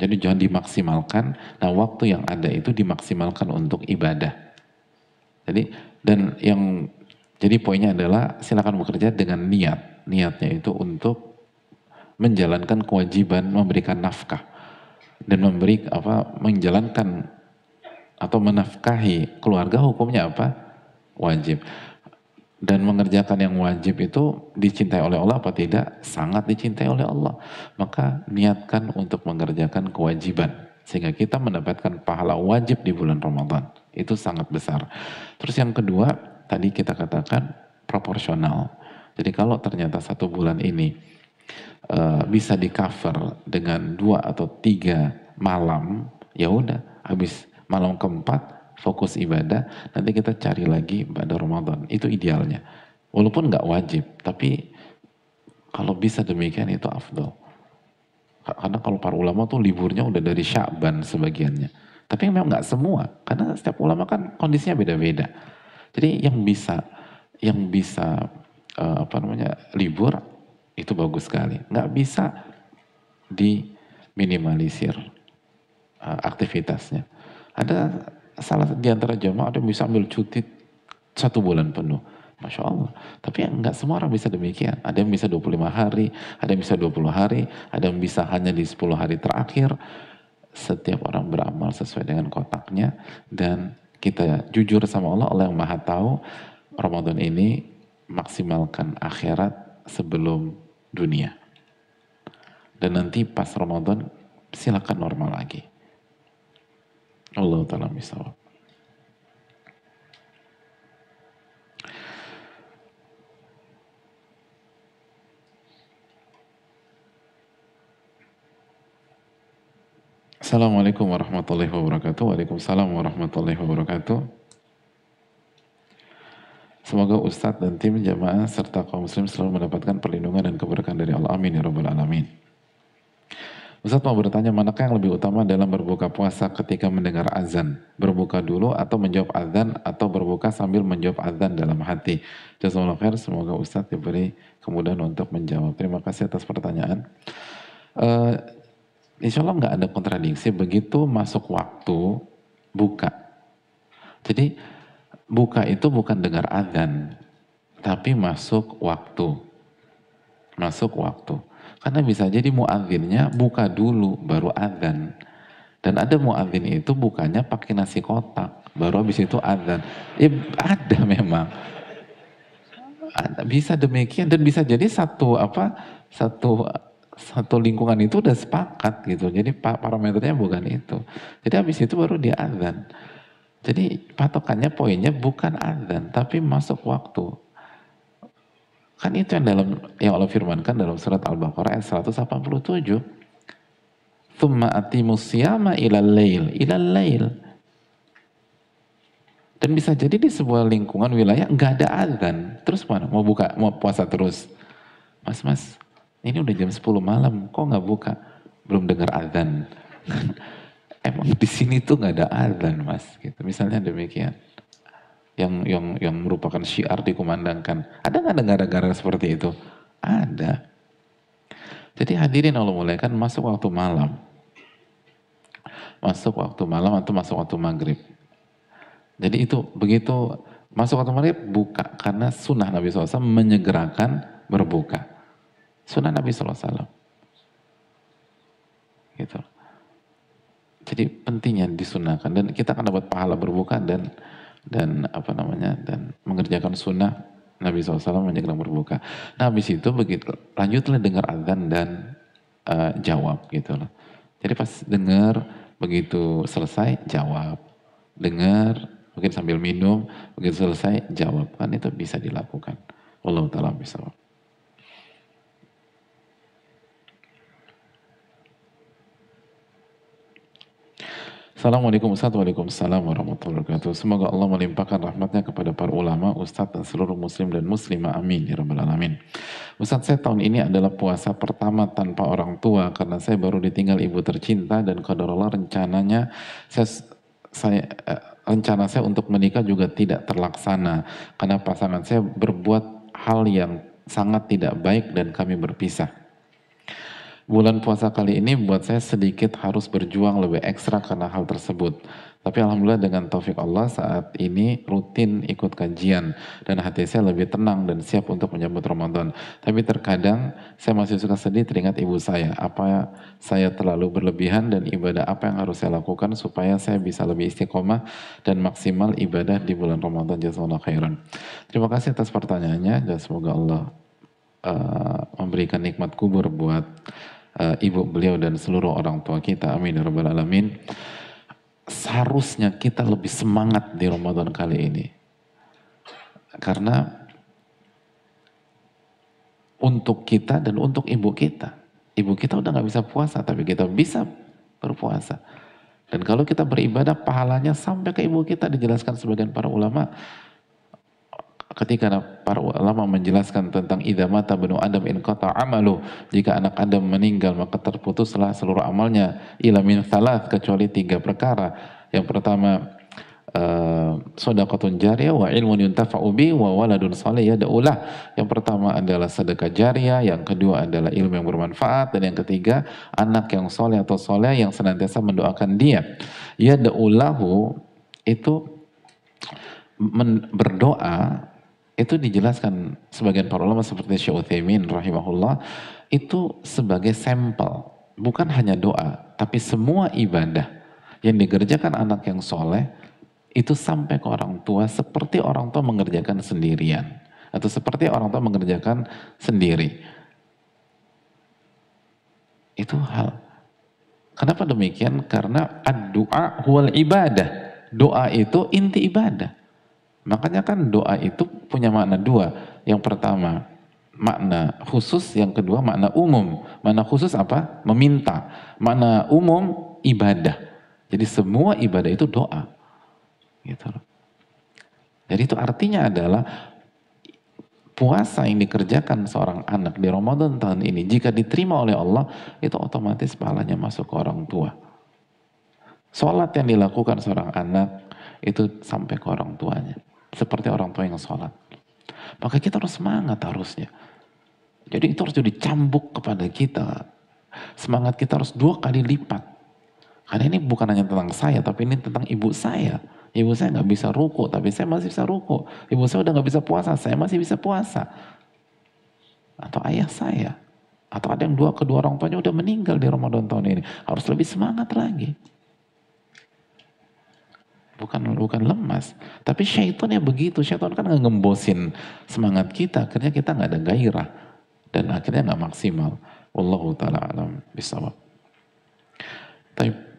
Jadi jangan dimaksimalkan. Nah, waktu yang ada itu dimaksimalkan untuk ibadah. Jadi poinnya adalah silakan bekerja dengan niat. Niatnya itu untuk menjalankan kewajiban memberikan nafkah dan menjalankan atau menafkahi keluarga. Hukumnya apa? Wajib. Dan mengerjakan yang wajib itu dicintai oleh Allah apa tidak? Sangat dicintai oleh Allah. Maka niatkan untuk mengerjakan kewajiban sehingga kita mendapatkan pahala wajib di bulan Ramadan. Itu sangat besar. Terus yang kedua, tadi kita katakan proporsional. Jadi kalau ternyata 1 bulan ini bisa di cover dengan 2 atau 3 malam, ya udah, habis malam keempat fokus ibadah, nanti kita cari lagi pada Ramadan. Itu idealnya. Walaupun nggak wajib, tapi kalau bisa demikian itu afdol. Karena kalau para ulama tuh liburnya udah dari Sya'ban sebagiannya. Tapi memang nggak semua, karena setiap ulama kan kondisinya beda-beda. Jadi yang bisa libur itu bagus sekali. Nggak bisa diminimalisir aktivitasnya. Ada salah di antara jamaah ada yang bisa ambil cuti 1 bulan penuh. Masya Allah. Tapi enggak semua orang bisa demikian. Ada yang bisa 25 hari, ada yang bisa 20 hari, ada yang bisa hanya di 10 hari terakhir. Setiap orang beramal sesuai dengan kotaknya, dan kita jujur sama Allah, Allah yang maha tahu. Ramadan ini maksimalkan akhirat sebelum dunia. Dan nanti pas Ramadan silakan normal lagi. Allah ta'ala misawab. Assalamualaikum warahmatullahi wabarakatuh. Waalaikumsalam warahmatullahi wabarakatuh. Semoga Ustadz dan tim jamaah serta kaum muslim selalu mendapatkan perlindungan dan keberkahan dari Allah. Amin ya rabbal alamin. Ustadz mau bertanya, manakah yang lebih utama dalam berbuka puasa ketika mendengar azan? Berbuka dulu atau menjawab azan, atau berbuka sambil menjawab azan dalam hati? Jazakallahu khair, semoga Ustadz diberi kemudahan untuk menjawab. Terima kasih atas pertanyaan. Insya Allah nggak ada kontradiksi, begitu masuk waktu buka. Jadi buka itu bukan dengar azan, tapi masuk waktu. Masuk waktu. Karena bisa jadi muadzinnya buka dulu baru azan. Dan ada muadzin itu bukanya pakai nasi kotak, baru habis itu azan. Ada memang. Bisa demikian, dan bisa jadi satu lingkungan itu udah sepakat gitu. Jadi parameternya bukan itu. Jadi habis itu baru dia azan. Jadi patokannya, poinnya bukan azan, tapi masuk waktu. Kan itu yang Allah firmankan dalam surat Al-Baqarah ayat 187. Tsumma atimus siyama ilal lail. Dan bisa jadi di sebuah lingkungan wilayah nggak ada azan. Terus mana? Mau puasa terus? Mas, ini udah jam 10 malam, kok nggak buka? Belum dengar azan. Emang di sini tuh nggak ada azan, Mas. Gitu. Misalnya demikian. Yang merupakan syiar dikumandangkan. Ada nggak negara-negara seperti itu? Ada. Jadi hadirin Allah muliakan, masuk waktu malam. Masuk waktu malam atau masuk waktu maghrib. Jadi itu begitu masuk waktu maghrib buka, karena sunnah Nabi SAW menyegerakan berbuka. Sunnah Nabi SAW. Gitu. Jadi pentingnya disunahkan, dan kita akan dapat pahala berbuka dan mengerjakan sunnah Nabi SAW menyegerakan berbuka. Nah habis itu begitu lanjutlah dengar azan dan jawab gitu loh. Jadi pas dengar, begitu selesai jawab, dengar mungkin sambil minum, begitu selesai jawab, kan itu bisa dilakukan. Wallahu ta'ala bishawab. Assalamualaikum Ustaz, waalaikumsalam warahmatullahi wabarakatuh. Semoga Allah melimpahkan rahmatnya kepada para ulama, Ustaz dan seluruh muslim dan muslimah, amin ya rabbal alamin. Ustaz, saya tahun ini adalah puasa pertama tanpa orang tua karena saya baru ditinggal ibu tercinta, dan qadarullah rencana saya untuk menikah juga tidak terlaksana karena pasangan saya berbuat hal yang sangat tidak baik dan kami berpisah. Bulan puasa kali ini buat saya sedikit harus berjuang lebih ekstra karena hal tersebut. Tapi alhamdulillah dengan taufik Allah saat ini rutin ikut kajian dan hati saya lebih tenang dan siap untuk menyambut Ramadan. Tapi terkadang saya masih suka sedih teringat ibu saya. Apa saya terlalu berlebihan, dan ibadah apa yang harus saya lakukan supaya saya bisa lebih istiqomah dan maksimal ibadah di bulan Ramadan. Jazakallahu khairan. Terima kasih atas pertanyaannya, dan semoga Allah memberikan nikmat kubur buat ibu beliau dan seluruh orang tua kita, amin ya rabbal alamin. Seharusnya kita lebih semangat di Ramadan kali ini, karena untuk kita dan untuk ibu kita udah gak bisa puasa, tapi kita bisa berpuasa. Dan kalau kita beribadah, pahalanya sampai ke ibu kita. Dijelaskan sebagian para ulama, ketika para ulama menjelaskan tentang idza mata banu Adam in qata amalu, jika anak Adam meninggal maka terputuslah seluruh amalnya, ila min thalath, kecuali 3 perkara. Yang pertama shadaqatun jariyah wa ilmun yuntafa'u bi wa waladun shalih yad'ulah. Yang pertama adalah sedekah jariyah, yang kedua adalah ilmu yang bermanfaat, dan yang ketiga anak yang soleh atau soleh yang senantiasa mendoakan dia. Yad'ulahu itu berdoa Itu dijelaskan sebagian para ulama seperti Syekh Utsaimin rahimahullah, itu sebagai sampel, bukan hanya doa, tapi semua ibadah yang dikerjakan anak yang soleh itu sampai ke orang tua seperti orang tua mengerjakan sendirian atau seperti orang tua mengerjakan sendiri. Itu hal. Kenapa demikian? Karena ad-du'a huwal ibadah. Doa itu inti ibadah. Makanya kan doa itu punya makna dua. Yang pertama makna khusus, yang kedua makna umum. Makna khusus apa? Meminta. Makna umum ibadah. Jadi semua ibadah itu doa. Gitu loh. Jadi itu artinya adalah puasa yang dikerjakan seorang anak di Ramadan tahun ini, jika diterima oleh Allah, itu otomatis pahalanya masuk ke orang tua. Sholat yang dilakukan seorang anak, itu sampai ke orang tuanya. Seperti orang tua yang sholat. Maka kita harus semangat harusnya. Jadi itu harus jadi cambuk kepada kita. Semangat kita harus 2 kali lipat. Karena ini bukan hanya tentang saya, tapi ini tentang ibu saya. Ibu saya nggak bisa ruku, tapi saya masih bisa ruku. Ibu saya udah nggak bisa puasa, saya masih bisa puasa. Atau ayah saya. Atau ada yang kedua orang tuanya udah meninggal di Ramadan tahun ini. Harus lebih semangat lagi. Bukan lemas. Tapi syaitan ya begitu. Syaitan kan nggak ngembosin semangat kita. Akhirnya kita nggak ada gairah. Dan akhirnya nggak maksimal. Wallahu ta'ala alam bisawab. Tapi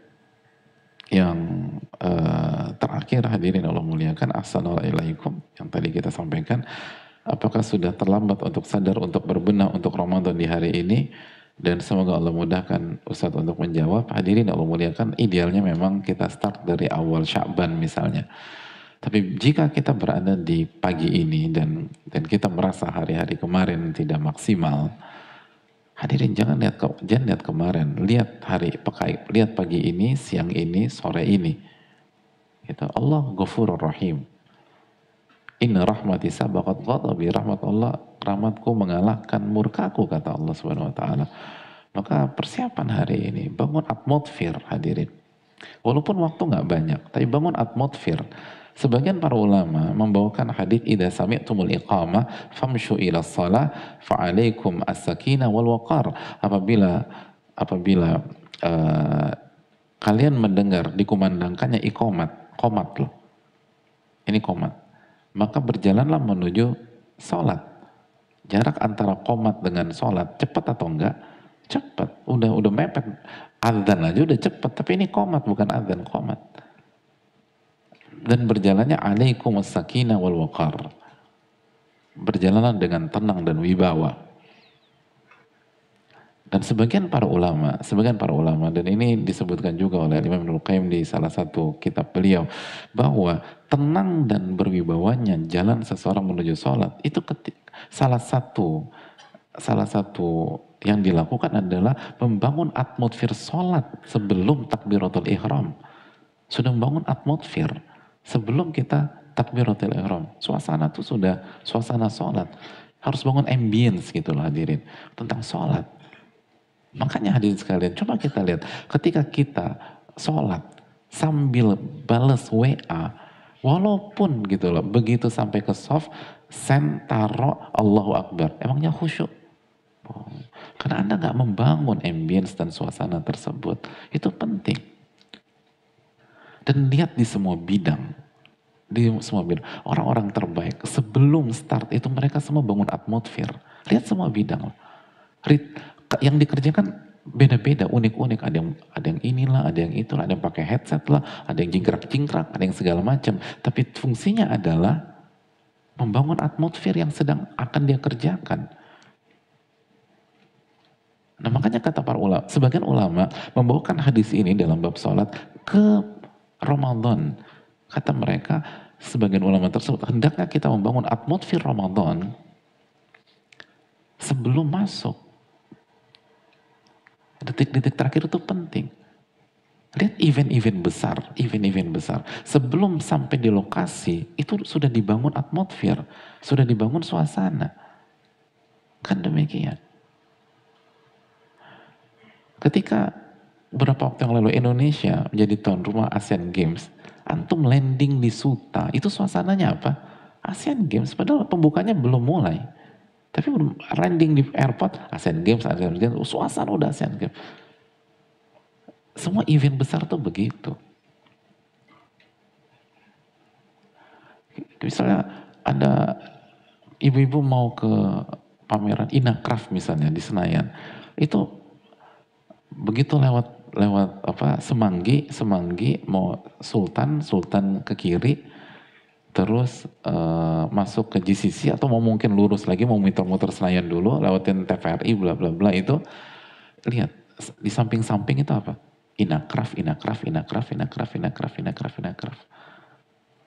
yang terakhir hadirin Allah muliakan, assalamualaikum, yang tadi kita sampaikan, apakah sudah terlambat untuk sadar untuk berbenah untuk Ramadan di hari ini? Dan semoga Allah mudahkan Ustadz untuk menjawab. Hadirin Allah muliakan, idealnya memang kita start dari awal Sya'ban misalnya. Tapi jika kita berada di pagi ini dan kita merasa hari-hari kemarin tidak maksimal, hadirin jangan lihat kemarin, lihat lihat pagi ini, siang ini, sore ini. Gitu. Allah Ghafurur Rahim. Inna rahmati sabaqat ghadabi, rahmat Allah, rahmatku mengalahkan murkaku, kata Allah Subhanahu wa taala. Maka persiapan hari ini, bangun atmosfer hadirin. Walaupun waktu nggak banyak, tapi bangun atmosfer. Sebagian para ulama membawakan hadits idza sami'tumul iqamah famshu ila shalah fa'alaikum as-sakinah wal waqar. Apabila kalian mendengar dikumandangkannya qomat loh. Ini qomat. Maka berjalanlah menuju sholat. Jarak antara qomat dengan sholat cepat atau enggak? Cepat. Udah mepet. Adzan aja udah cepat, tapi ini qomat bukan adzan, qomat. Dan berjalannya alaikum as-sakinah wal waqar. Berjalanlah dengan tenang dan wibawa. Dan sebagian para ulama, dan ini disebutkan juga oleh Imam Ibnu Qayyim di salah satu kitab beliau, bahwa tenang dan berwibawanya jalan seseorang menuju sholat, itu salah satu yang dilakukan adalah membangun atmosfer sholat sebelum takbiratul ihram. Sudah membangun atmosfer sebelum kita takbiratul ihram. Suasana itu sudah suasana sholat. Harus bangun ambience gitu loh hadirin. Tentang sholat. Makanya hadirin sekalian, coba kita lihat. Ketika kita sholat sambil balas WA, walaupun gitu loh, begitu sampai ke soft, send, taro, Allahu Akbar. Emangnya khusyuk? Karena Anda nggak membangun ambience dan suasana tersebut. Itu penting. Dan lihat di semua bidang. Orang-orang terbaik sebelum start itu mereka semua bangun atmosfer. Lihat semua bidang. Yang dikerjakan beda-beda, unik-unik. Ada yang inilah, ada yang itulah, ada yang pakai headset lah, ada yang jingkrak-jingkrak, ada yang segala macam. Tapi fungsinya adalah membangun atmosfer yang sedang akan dia kerjakan. Nah makanya kata para ulama, sebagian ulama membawakan hadis ini dalam bab sholat ke Ramadan. Kata mereka, sebagian ulama tersebut, hendaknya kita membangun atmosfer Ramadan sebelum masuk. Detik-detik terakhir itu penting. Lihat event-event besar. Sebelum sampai di lokasi, itu sudah dibangun atmosfer, sudah dibangun suasana. Kan demikian. Ketika beberapa waktu yang lalu Indonesia menjadi tuan rumah Asian Games, antum landing di Suta, itu suasananya apa? Asian Games, padahal pembukanya belum mulai. Tapi landing di airport, Asian Games, suasana udah Asian Games. Semua event besar tuh begitu. Misalnya ada ibu-ibu mau ke pameran Inacraft misalnya di Senayan, itu begitu lewat Semanggi mau Sultan ke kiri, terus masuk ke GCC atau mau mungkin lurus lagi mau muter-muter Senayan dulu lewatin TVRI bla bla bla, itu lihat di samping-samping itu apa? Inacraft.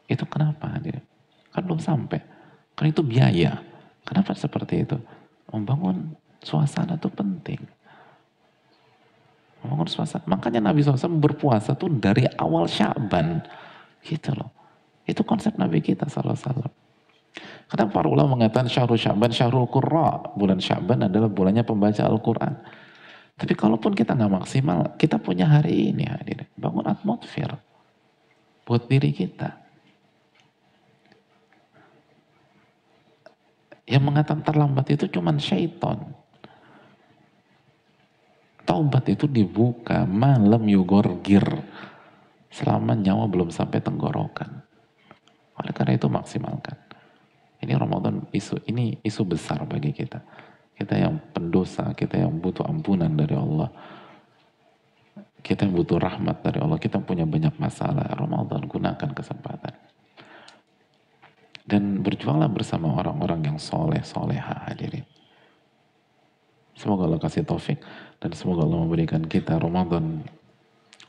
Itu kenapa hadir? Kan belum sampai. Kan itu biaya. Kenapa seperti itu? Membangun suasana itu penting. Membangun suasana. Makanya Nabi SAW berpuasa tuh dari awal Sya'ban. Gitu loh. Itu konsep Nabi kita SAW. Kadang para ulama mengatakan Syahrul Sya'ban, Syahrul Qurra. Bulan Sya'ban adalah bulannya pembaca Al-Quran. Tapi kalaupun kita nggak maksimal, kita punya hari ini hadir. Bangun atmosfer. Buat diri kita. Yang mengatakan terlambat itu cuman syaitan. Taubat itu dibuka malam yugorgir. Selama nyawa belum sampai tenggorokan. Oleh karena itu maksimalkan. Ini Ramadan ini isu besar bagi kita. Kita yang pendosa, kita yang butuh ampunan dari Allah. Kita yang butuh rahmat dari Allah. Kita punya banyak masalah. Ramadan gunakan kesempatan. Dan berjuanglah bersama orang-orang yang soleha hadirin. Semoga Allah kasih taufik dan semoga Allah memberikan kita Ramadan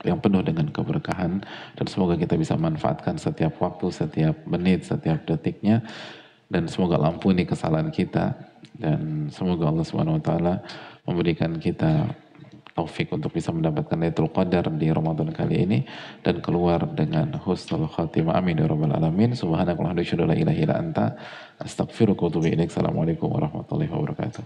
yang penuh dengan keberkahan dan semoga kita bisa manfaatkan setiap waktu, setiap menit, setiap detiknya dan semoga Allah ampuni kesalahan kita dan semoga Allah Subhanahu wa taala memberikan kita taufik untuk bisa mendapatkan Lailatul Qadar di Ramadan kali ini dan keluar dengan husnul khatimah. Amin ya rabbal alamin. Subhanakallahumma wa bihamdika la ilaha illa anta astaghfiruka wa atubu ilaik. Assalamualaikum warahmatullahi wabarakatuh.